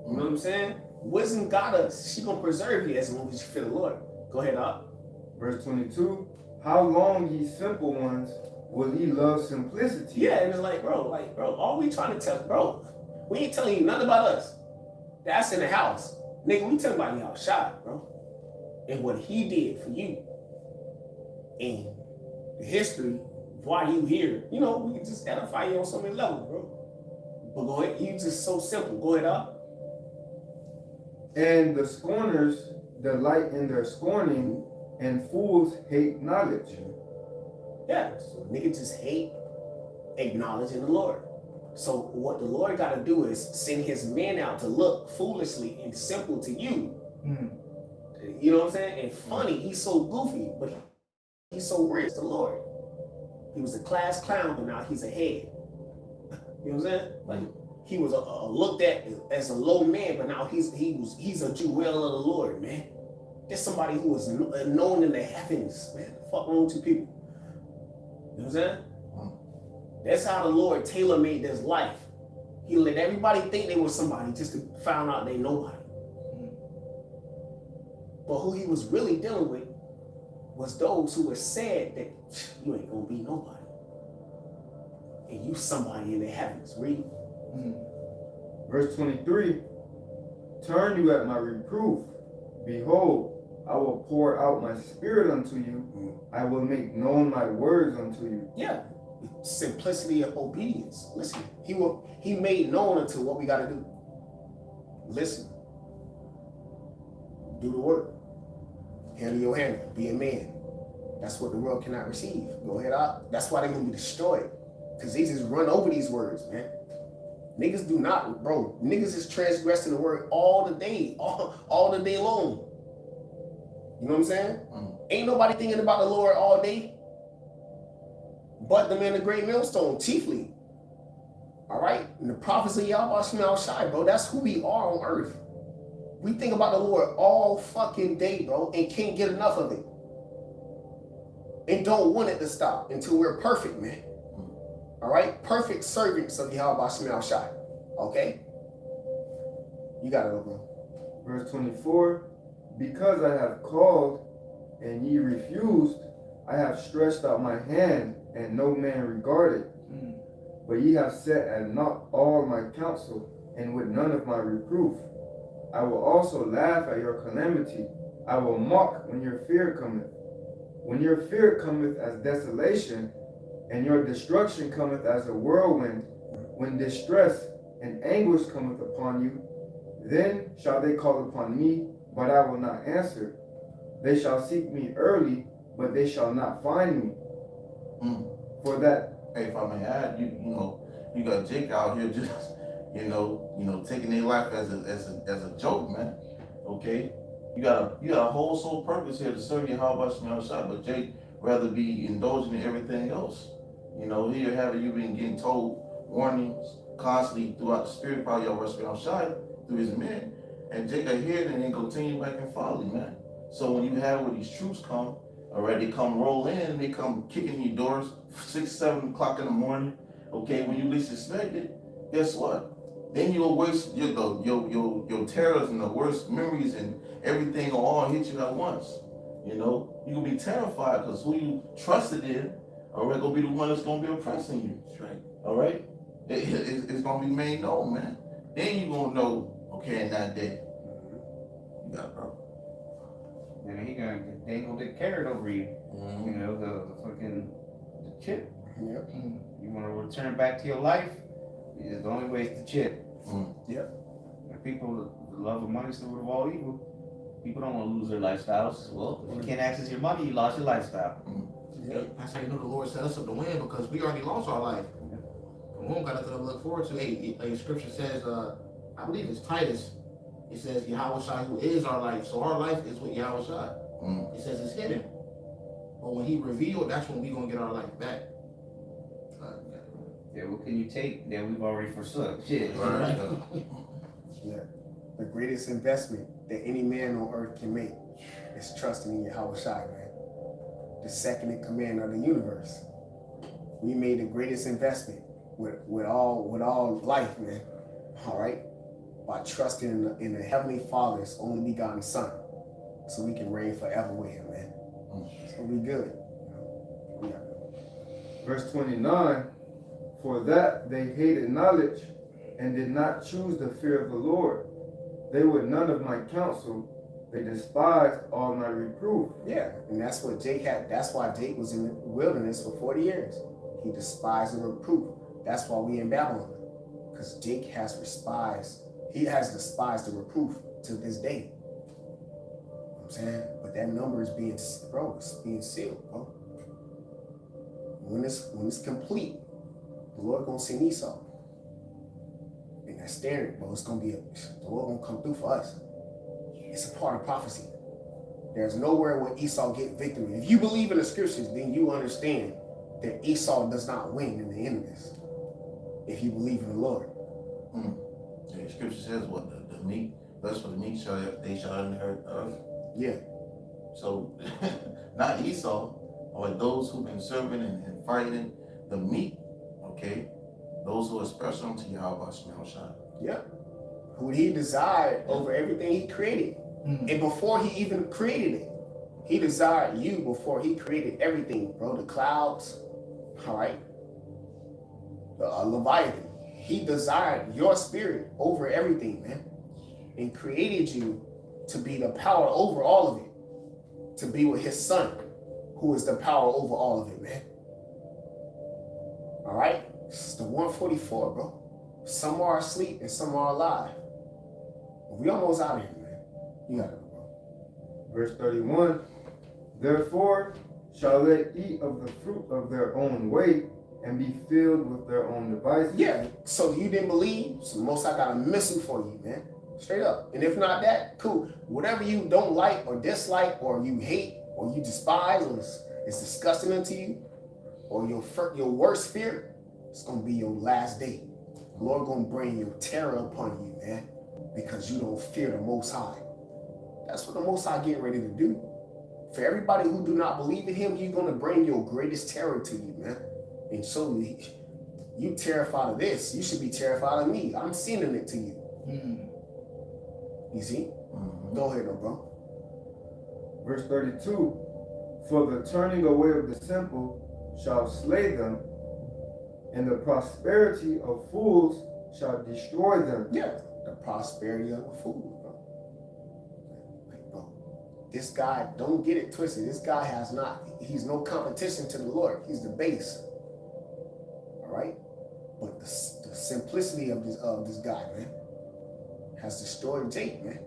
You know what I'm saying? Wisdom got us. She gonna preserve you as long as you fear the Lord. Go ahead, up. Verse 22, how long, ye simple ones, will ye love simplicity? Yeah, and it's like, bro, all we trying to tell, bro, we ain't telling you nothing about us. That's in the house. Nigga, we talking about Yahushua, bro. And what he did for you. And the history of why you here. You know, we can just edify you on so many levels, bro. But go ahead, you just so simple. Go ahead, up. And the scorners delight in their scorning, and fools hate knowledge. Yeah, so nigga just hate acknowledging the Lord. So what the Lord got to do is send his men out to look foolishly and simple to you. You know what I'm saying? And funny, he's so goofy, but he's so rich, the Lord. He was a class clown, but now he's a head. You know what I'm saying? Like he was looked at as a low man, but now he's a jewel of the Lord, man. There's somebody who was known in the heavens, man. Fuck wrong with you people. You know what I'm saying? That's how the Lord tailor-made this life. He let everybody think they were somebody just to find out they nobody. But who he was really dealing with was those who were sad that you ain't gonna be nobody. And you somebody in the heavens. Read. Verse 23, turn you at my reproof. Behold, I will pour out my spirit unto you. I will make known my words unto you. Yeah. Simplicity of obedience. Listen, he made known unto what we got to do. Listen. Do the work. Handle your handle. Be a man. That's what the world cannot receive. Go ahead out. That's why they're going to be destroyed. Because they just run over these words, man. Niggas do not, bro. Niggas is transgressing the word all the day. All the day long. You know what I'm saying? Ain't nobody thinking about the Lord all day. But the man of the great millstone, chiefly. All right? And the prophets of Yahweh Shai, bro. That's who we are on earth. We think about the Lord all fucking day, bro, and can't get enough of it. And don't want it to stop until we're perfect, man. All right? Perfect servants of Yahweh Shemel Shai. Okay? You got it, bro. Verse 24, because I have called and ye refused, I have stretched out my hand and no man regarded. But ye have set at naught all my counsel, and with none of my reproof. I will also laugh at your calamity. I will mock when your fear cometh. When your fear cometh as desolation, and your destruction cometh as a whirlwind, when distress and anguish cometh upon you, then shall they call upon me, but I will not answer. They shall seek me early, but they shall not find me. For that. Hey, if I may add, you know, you got Jake out here just, you know, taking their life as a joke, man. Okay, you got a whole sole purpose here to serve you. How about Shemel Shai? But Jake rather be indulging in everything else. You know, here having you been getting told warnings constantly throughout the spirit, probably your Shemel Shai through his men, and Jake are here and then continue back and follow, man. So when you have where these troops come, already come roll in, they come kicking your doors 6, 7 o'clock in the morning. Okay, when you least expect it, guess what? Then you'll waste your terrors and the worst memories and everything will all hit you at once. You know, you'll be terrified because who you trusted in, all right, gonna be the one that's gonna be oppressing you. That's right. All right, it's gonna be made known, man. Then you gonna know, okay, in that day, you got it, bro. And they gonna get carried over you. You know, the fucking chip. Yep. You want to return back to your life? The only way is the chip. Yep. And people, the love of money is the root of all evil. People don't want to lose their lifestyles. Well, if you can't access your money, you lost your lifestyle. Yep. That's how you know the Lord set us up to win, because we already lost our life. We don't got nothing to look forward to. Hey, like scripture says, I believe it's Titus. It says Yahweh Shai, who is our life. So our life is with Yahweh Shai. It says it's hidden. But when he revealed, that's when we're going to get our life back. Yeah, what can you take that we've already forsook? Shit. Right. Yeah. The greatest investment that any man on earth can make is trusting in Yahweh Shai, man. The second in command of the universe. We made the greatest investment with all life, man. All right? By trusting in the Heavenly Father's only begotten Son, so we can reign forever with him, man. So we good. You know? Verse 29, for that they hated knowledge and did not choose the fear of the Lord. They would none of my counsel. They despised all my reproof. Yeah, and that's what Jake had. That's why Jake was in the wilderness for 40 years. He despised the reproof. That's why we in Babylon, because Jake has despised. He has despised the reproof to this day. You know what I'm saying? But that number is being, bro, it's being sealed, bro. When it's complete, the Lord gonna send Esau. And that standard, bro, it's gonna be the Lord gonna come through for us. It's a part of prophecy. There's nowhere where Esau get victory. If you believe in the scriptures, then you understand that Esau does not win in the end of this. If you believe in the Lord. The scripture says what the meek, blessed for the meek they shall inherit the earth. Yeah. So not Esau, but those who've been serving and fighting the meek, okay? Those who are special unto Yahweh Shemel Shai. Yeah. Who he desired over everything he created. And before he even created it, he desired you before he created everything, bro. The clouds, all right? The Leviathan. He desired your spirit over everything, man. And created you to be the power over all of it. To be with his son, who is the power over all of it, man. All right? It's the 144, bro. Some are asleep and some are alive. We almost out of here, man. You got it, bro. Verse 31, therefore shall they eat of the fruit of their own way and be filled with their own devices. Yeah, so you didn't believe, so most I got a missile for you, man. Straight up. And if not that, cool. Whatever you don't like or dislike or you hate or you despise or it's disgusting unto you or your worst fear, it's going to be your last day. The Lord going to bring your terror upon you, man. because you don't fear the Most High. That's what the Most High getting ready to do. For everybody who do not believe in him, he's going to bring your greatest terror to you, man. And so you terrified of this. You should be terrified of me. I'm sending it to you. You see? Go ahead, bro. Verse 32, for the turning away of the simple shall slay them, and the prosperity of fools shall destroy them. Yeah, the prosperity of a fool, bro. Like, bro, this guy, don't get it twisted. This guy he's no competition to the Lord. He's the base. All right? But the simplicity of this guy, man, has destroyed Jake, man.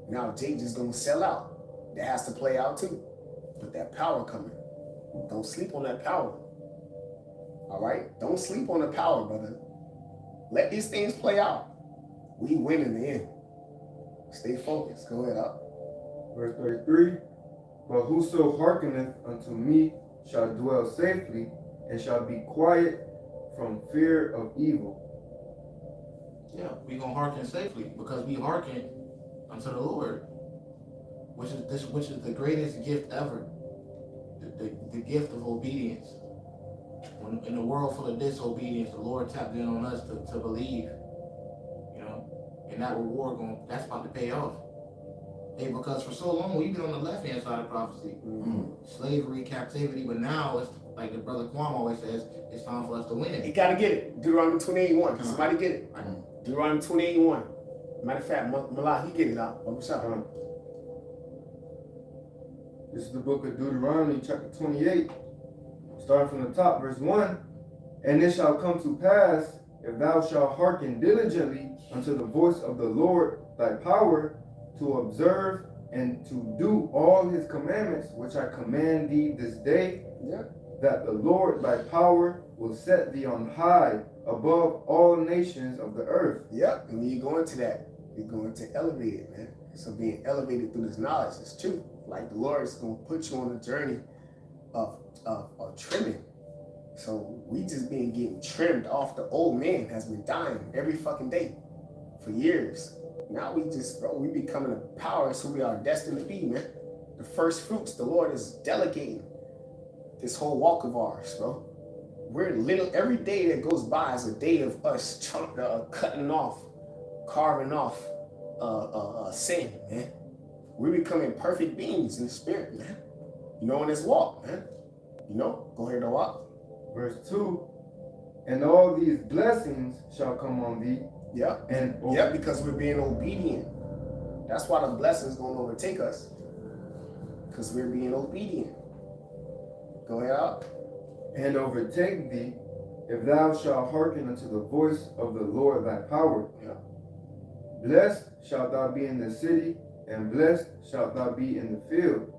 Now Jake just gonna sell out. That has to play out too. But that power coming. Don't sleep on that power. All right? Don't sleep on the power, brother. Let these things play out. We win in the end. Stay focused. Go ahead up. Verse 33, but whoso hearkeneth unto me shall dwell safely, and shall be quiet from fear of evil. Yeah, we gonna hearken safely because we hearken unto the Lord, which is the greatest gift ever. The gift of obedience. When in a world full of disobedience, the Lord tapped in on us to believe. You know, and that reward that's about to pay off. Hey, because for so long we've been on the left hand side of prophecy, slavery, captivity, but now it's like the brother Kwame always says, it's time for us to win it. You gotta get it. Deuteronomy 28:1. Somebody get it. Deuteronomy 28:1. Matter of fact, Malak, he get it out. What's up? This is the book of Deuteronomy, chapter 28, starting from the top, verse 1. And it shall come to pass, if thou shalt hearken diligently unto the voice of the Lord thy power, to observe and to do all his commandments, which I command thee this day, that the Lord thy power will set thee on high above all nations of the earth. Yep, and when you go into that, you're going to elevate it, man. So being elevated through this knowledge is true. Like the Lord is going to put you on a journey of trimming. So we just been getting trimmed off. The old man has been dying every fucking day for years. Now we becoming the powers who we are destined to be, man. The first fruits, the Lord is delegating this whole walk of ours, bro. Every day that goes by is a day of us cutting off, carving off sin, man. We're becoming perfect beings in the spirit, man. You know, in this walk, man. You know, go ahead and walk. Verse 2, and all these blessings shall come on thee. Yep. Because we're being obedient. That's why the blessings gonna overtake us. Because we're being obedient. Go ahead out. And overtake thee, if thou shalt hearken unto the voice of the Lord thy power. Yeah. Blessed shalt thou be in the city, and blessed shalt thou be in the field.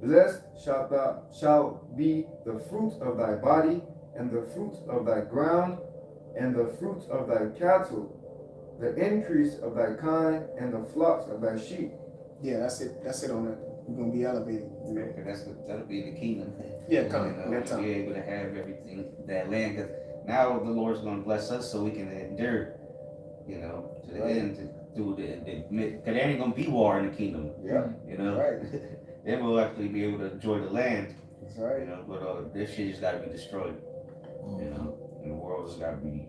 Blessed shalt be the fruit of thy body, and the fruit of thy ground, and the fruit of thy cattle, the increase of thy kind, and the flocks of thy sheep. Yeah, that's it. That's it on that. We're gonna be elevated. Yeah, that'll be the kingdom. Yeah, coming. That time. Be able to have everything, that land. Because now the Lord's going to bless us so we can endure, you know, to the end, to do because there ain't going to be war in the kingdom. Yeah. You know, Right. Then we'll actually be able to enjoy the land. That's right. You know, but this shit just got to be destroyed. You know, and the world has got to be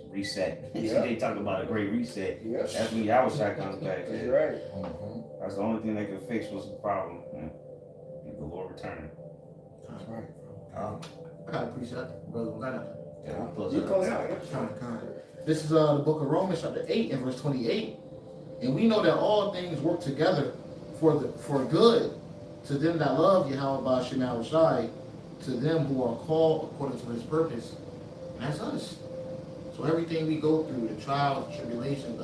reset. Yeah. They talk about a great reset. Yeah. That's when Yahushua comes back. That's right. That's the only thing they could fix was the problem. Man. The Lord returning. That's right. I gotta appreciate that, brother. Yeah, I'll close You it close up. out. This is the book of Romans, chapter 8, and verse 28. And we know that all things work together for good to them that love Yahweh by Shem Yahushai, to them who are called according to his purpose. And that's us. So everything we go through, the trials, the tribulations,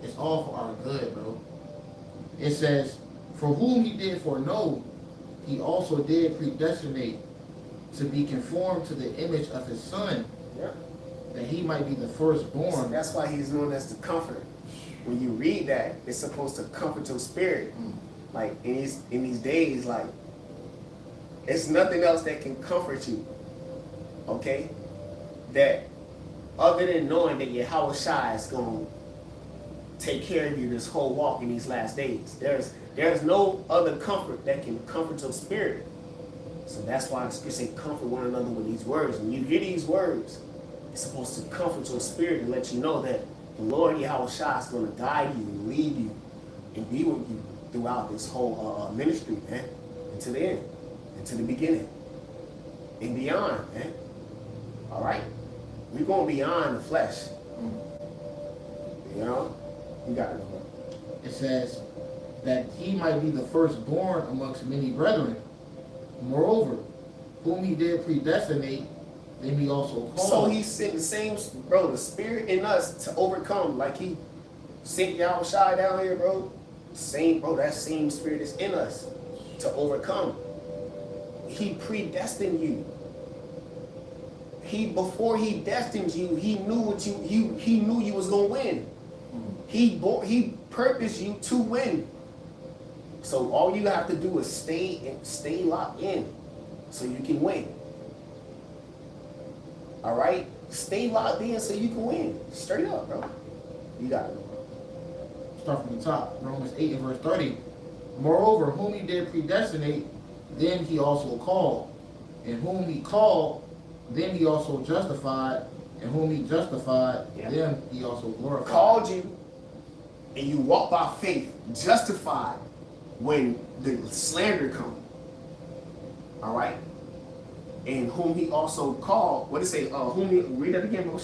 it's all for our good, bro. It says, for whom he did foreknow, he also did predestinate to be conformed to the image of his son, that he might be the firstborn. So that's why he's known as the comforter. When you read that, it's supposed to comfort your spirit. Like in these days, like it's nothing else that can comfort you. Okay? That other than knowing that Yahweh Shai is going to take care of you this whole walk in these last days. There's no other comfort that can comfort your spirit. So that's why it's say comfort one another with these words. When you hear these words, it's supposed to comfort your spirit and let you know that the Lord Yahweh Shai is going to guide you and lead you and be with you throughout this whole ministry, man, until the end, until the beginning, and beyond, man. All right? We're going beyond the flesh. You know? You got it. It says that he might be the firstborn amongst many brethren. Moreover, whom he did predestinate, then he also called. So he sent the same, bro, the spirit in us to overcome, like he sent Yahweh Shai down here, bro. Same, bro, that same spirit is in us to overcome. He predestined you. Before he destined you, he knew what he knew you was gonna win. He purposed you to win. So all you have to do is stay locked in so you can win. All right? Stay locked in so you can win. Straight up, bro. You got it. Start from the top. Romans 8 and verse 30. Moreover, whom he did predestinate, then he also called. And whom he called, then he also justified. And whom he justified, then he also glorified. Called you, and you walk by faith, justified when the slander comes. All right? And whom he also called, what did it say? Read that again, bro.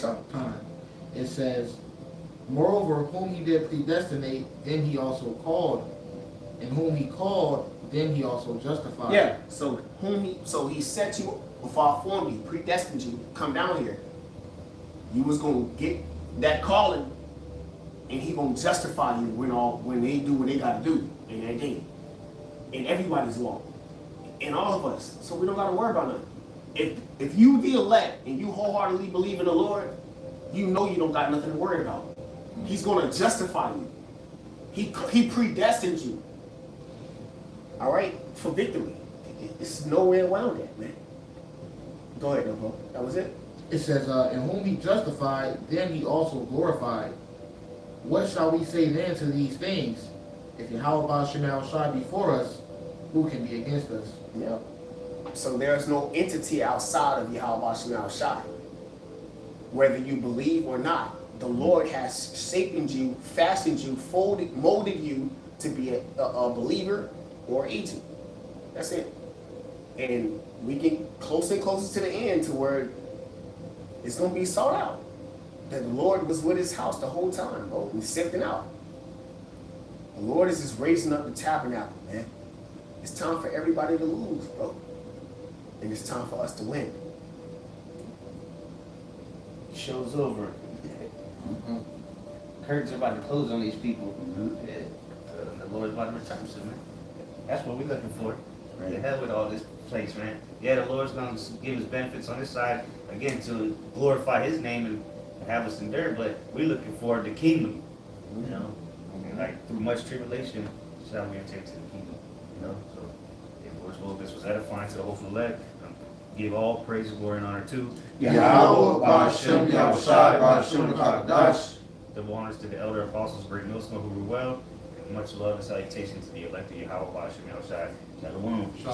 It says, moreover, whom he did predestinate, then he also called. And whom he called, then he also justified. Yeah, so he set you before I formed you, predestined you, come down here. You was gonna get that calling, and he gonna justify you when they do what they gotta do in that day. In everybody's walk. In all of us. So we don't gotta worry about nothing. If you the elect and you wholeheartedly believe in the Lord, you know you don't got nothing to worry about. He's gonna justify you. He predestined you. All right, for victory. It's no way around that, man. Go ahead, bro. That was it. It says, and whom he justified, then he also glorified. What shall we say then to these things? If Yahweh Shemel Shai before us, who can be against us? Yeah. So there's no entity outside of Yahweh Shemel Shai. Whether you believe or not, the Lord has shaped you, fashioned you, molded you to be a believer or agent. That's it. And we get closer and closer to the end to where it's going to be sought out. That the Lord was with his house the whole time, bro. He's sifting out. The Lord is just raising up the tabernacle, man. It's time for everybody to lose, bro. And it's time for us to win. Show's over. Curtains are about to close on these people. Yeah. The Lord's about to return soon, man. That's what we're looking for. Right. The hell with all this place, man. Yeah, the Lord's going to give us benefits on this side, again, to glorify his name and have us endure, but we're looking for the kingdom, you know. And like, through much tribulation, shall we enter into the kingdom, you know. So, the Lord's will, this was edifying to the hopeful elect. Give all praise, glory, and honor to Yahweh, Ba'ashem, Yahushai, Ba'ashem, Kakadash. Double honors to the elder apostles, great millstone who rule well. And much love and salutation to the elected Yahweh, Ba'ashem, Yahushai. Shalom. Shalom.